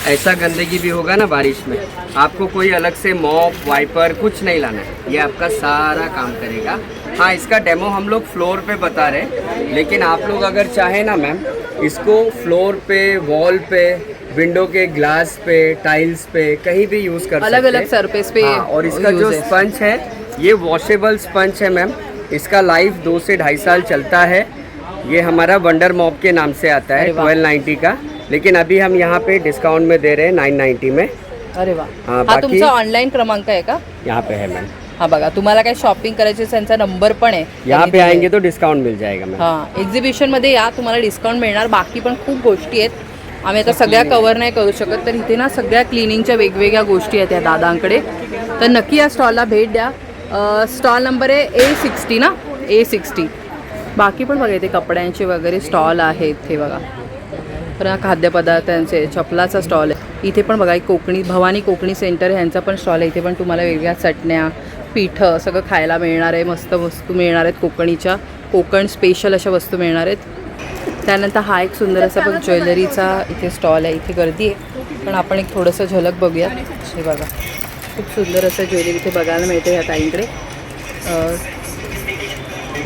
ऐसा गंदगी भी होगा ना बारिश में, आपको कोई अलग से मॉप वाइपर कुछ नहीं लाना है, ये आपका सारा काम करेगा. हाँ, इसका डेमो हम लोग फ्लोर पे बता रहे हैं, लेकिन आप लोग अगर चाहें ना मैम, इसको फ्लोर पे, वॉल पे, विंडो के ग्लास पे, टाइल्स पे कहीं भी यूज़ कर सकते हैं, अलग अलग सरफेस पे. हाँ, और इसका जो स्पंज है ये वॉशेबल स्पंज है मैम. इसका लाइफ 2 से 2.5 साल चलता है. ये हमारा वंडर मॉप के नाम से आता है, 1290 का. लेकिन अभी हम यहाँ पे डिस्काउंट में दे रहे हैं 990 में. अरे वा. हाँ, हा बाकी तुमचा ऑनलाईन क्रमांक आहे का? यहाँ पे है मैम. हा बघा, तुम्हाला काय शॉपिंग करायची असेल त्यांचा नंबर पण आहे. यहाँ पे आएंगे तो डिस्काउंट मिल जाएगा मैम. हां, एक्झिबिशनमध्ये या, तुम्हाला डिस्काउंट मिळणार. बाकी पण खूप गोष्टी आहेत, आम्ही आता सगळ्या कव्हर नाही करू शकत. तर इथे ना सगळ्या क्लिनिंगच्या वेगवेगळ्या गोष्टी आहेत या दादांकडे. तर नक्की या स्टॉलला भेट द्या. स्टॉल नंबर आहे A60 ना, A60. बाकी पण बघा इथे कपड्यांचे वगैरे स्टॉल आहे इथे बघा. तर खाद्यपदार्थांचे, चपलाचा स्टॉल आहे इथे पण बघा. एक कोकणी भवानी कोकणी सेंटर ह्यांचा पण स्टॉल आहे. इथे पण तुम्हाला वेगवेगळ्या चटण्या, पिठं सगळं खायला मिळणार आहे. मस्त वस्तू मिळणार आहेत कोकणीच्या, कोकण स्पेशल अशा वस्तू मिळणार आहेत. त्यानंतर हा एक सुंदर असा बघ ज्वेलरीचा इथे स्टॉल आहे. इथे गर्दी आहे, पण आपण एक थोडंसं झलक बघूया. हे बघा, खूप सुंदर असं ज्वेलरी इथे बघायला मिळते ह्या ताईंकडे.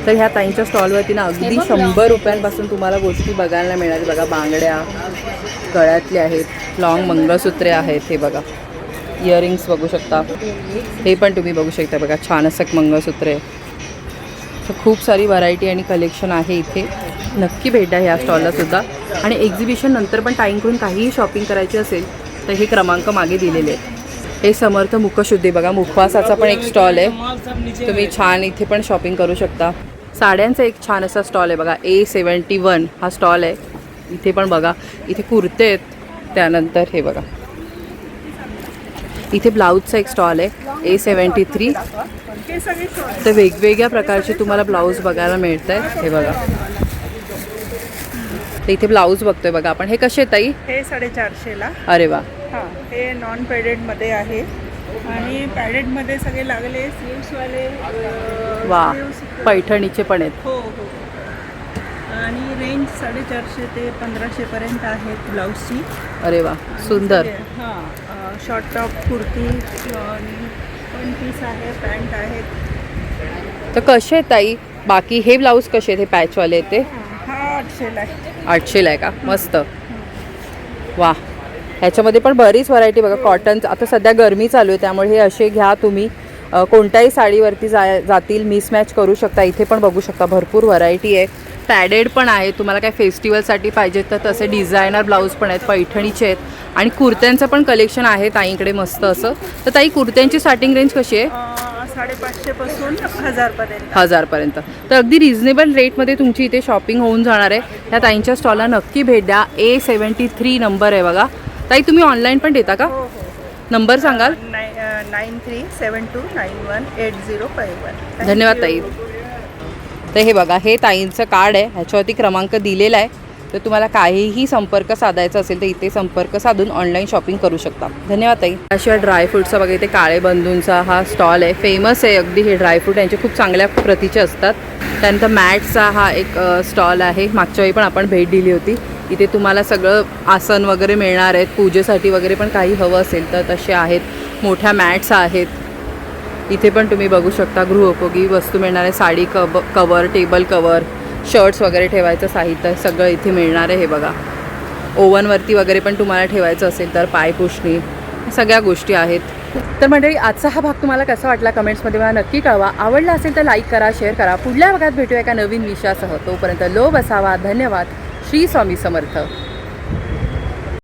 तर ह्या ताईंच्या स्टॉलवरती ना अगदी 100 रुपयांपासून तुम्हाला गोष्टी बघायला मिळणार. बघा, बांगड्या गळ्यातले आहेत, लॉंग मंगळसूत्रे आहेत. हे बघा, इयरिंग्स बघू शकता. हे पण तुम्ही बघू शकता बघा, छान असं मंगळसूत्र आहे. तर खूप सारी व्हरायटी आणि कलेक्शन आहे इथे. नक्की भेट द्या ह्या स्टॉलला सुद्धा. आणि एक्झिबिशन नंतर पण ताईंकडून काहीही शॉपिंग करायची असेल तर हे क्रमांक मागे दिलेले आहेत. हे समर्थ मुखशुद्धी बघा, मुखवासाचा पण एक स्टॉल आहे. तुम्ही छान इथे पण शॉपिंग करू शकता. साड्यांचा एक छान असा स्टॉल आहे बघा, A71 हा स्टॉल आहे. इथे पण बघा, इथे कुर्ते आहेत. त्यानंतर हे बघा, इथे ब्लाऊजचा एक स्टॉल आहे A73. तर वेगवेगळ्या प्रकारचे तुम्हाला ब्लाऊज बघायला मिळत आहेत. हे बघा, तर इथे ब्लाऊज बघतोय बघा आपण. हे कसे ताई? हे 450ला. अरे वा. हां, हे नॉन पॅडेडमध्ये आहे आणि पॅडेडमध्ये सगळे लागले स्लीव्सवाले. वा, पैठणीचे पण आहेत. हो हो. आणि रेंज 450 ते 1500 आहेत ब्लाऊजची. अरे वा, सुंदर. हां, शॉर्ट टॉप कुर्ती आणि 1 पीस आहे, पॅन्ट आहेत. तर कसे आहेत ताई? बाकी हे ब्लाऊज कसे आहेत? हे पॅचवाले आहेत ते? हा 800ला आहे. 800ला आहे का? मस्त. वा, ह्याच्यामध्ये पण बरीच व्हरायटी बघा. कॉटन आता सध्या गरमी चालू आहे, त्यामुळे हे असे घ्या तुम्ही. कोणत्याही साडीवरती जातील, मिसमॅच करू शकता. इथे पण बघू शकता भरपूर व्हरायटी आहे. पॅडेड पण आहे. तुम्हाला काय फेस्टिवलसाठी पाहिजे तर तसे डिझायनर ब्लाऊज पण आहेत, पैठणीचे आहेत. आणि कुर्त्यांचं पण कलेक्शन आहे ताईंकडे मस्त असं. तर ताई, कुर्त्यांची स्टार्टिंग रेंज कशी आहे? 550 पासून 1000पर्यंत. 1000पर्यंत. तर अगदी रिझनेबल रेटमध्ये तुमची इथे शॉपिंग होऊन जाणार आहे. ह्या ताईंच्या स्टॉलला नक्की भेट द्या. A73 नंबर आहे बघा. ताई, तुम्ही ऑनलाईन पण देता का? नंबर सांगाल? 9372918051. धन्यवाद ताई. तर हे बघा, हे ताईंचं कार्ड आहे, ह्याच्यावरती क्रमांक दिलेला आहे. तर तुम्हाला काहीही संपर्क साधायचा असेल तर इथे संपर्क साधून ऑनलाईन शॉपिंग करू शकता. धन्यवाद ताई. त्याशिवाय ड्रायफ्रूटचा बघा इथे काळे बंधूंचा हा स्टॉल आहे. फेमस आहे अगदी हे ड्रायफ्रूट, यांचे खूप चांगल्या प्रतीचे असतात. त्यानंतर मॅटचा हा एक स्टॉल आहे. मागच्या वेळी पण आपण भेट दिली होती. इथे तुम्हाला सगळं आसन वगैरे मिळणार आहेत. पूजेसाठी वगैरे पण काही हवं असेल तर तसे आहेत. मोठ्या मॅट्स आहेत. इथे पण तुम्ही बघू शकता गृहोपयोगी वस्तू मिळणार आहे. Sari cover, table cover, shirts वगैरे ठेवायचं साहित्य सगळं इथे मिळणार आहे. हे बघा, ओव्हनवरती वगैरे पण तुम्हाला ठेवायचं असेल तर पायपुसणी सगळ्या गोष्टी आहेत. तर मंडळी, आजचा हा भाग तुम्हाला कसा वाटला कमेंट्समध्ये मला नक्की कळवा. आवडला असेल तर लाईक करा, शेअर करा. पुढल्या भागात भेटूया एका नवीन विषयासह. तोपर्यंत लो बसावा. धन्यवाद. श्री स्वामी समर्थ.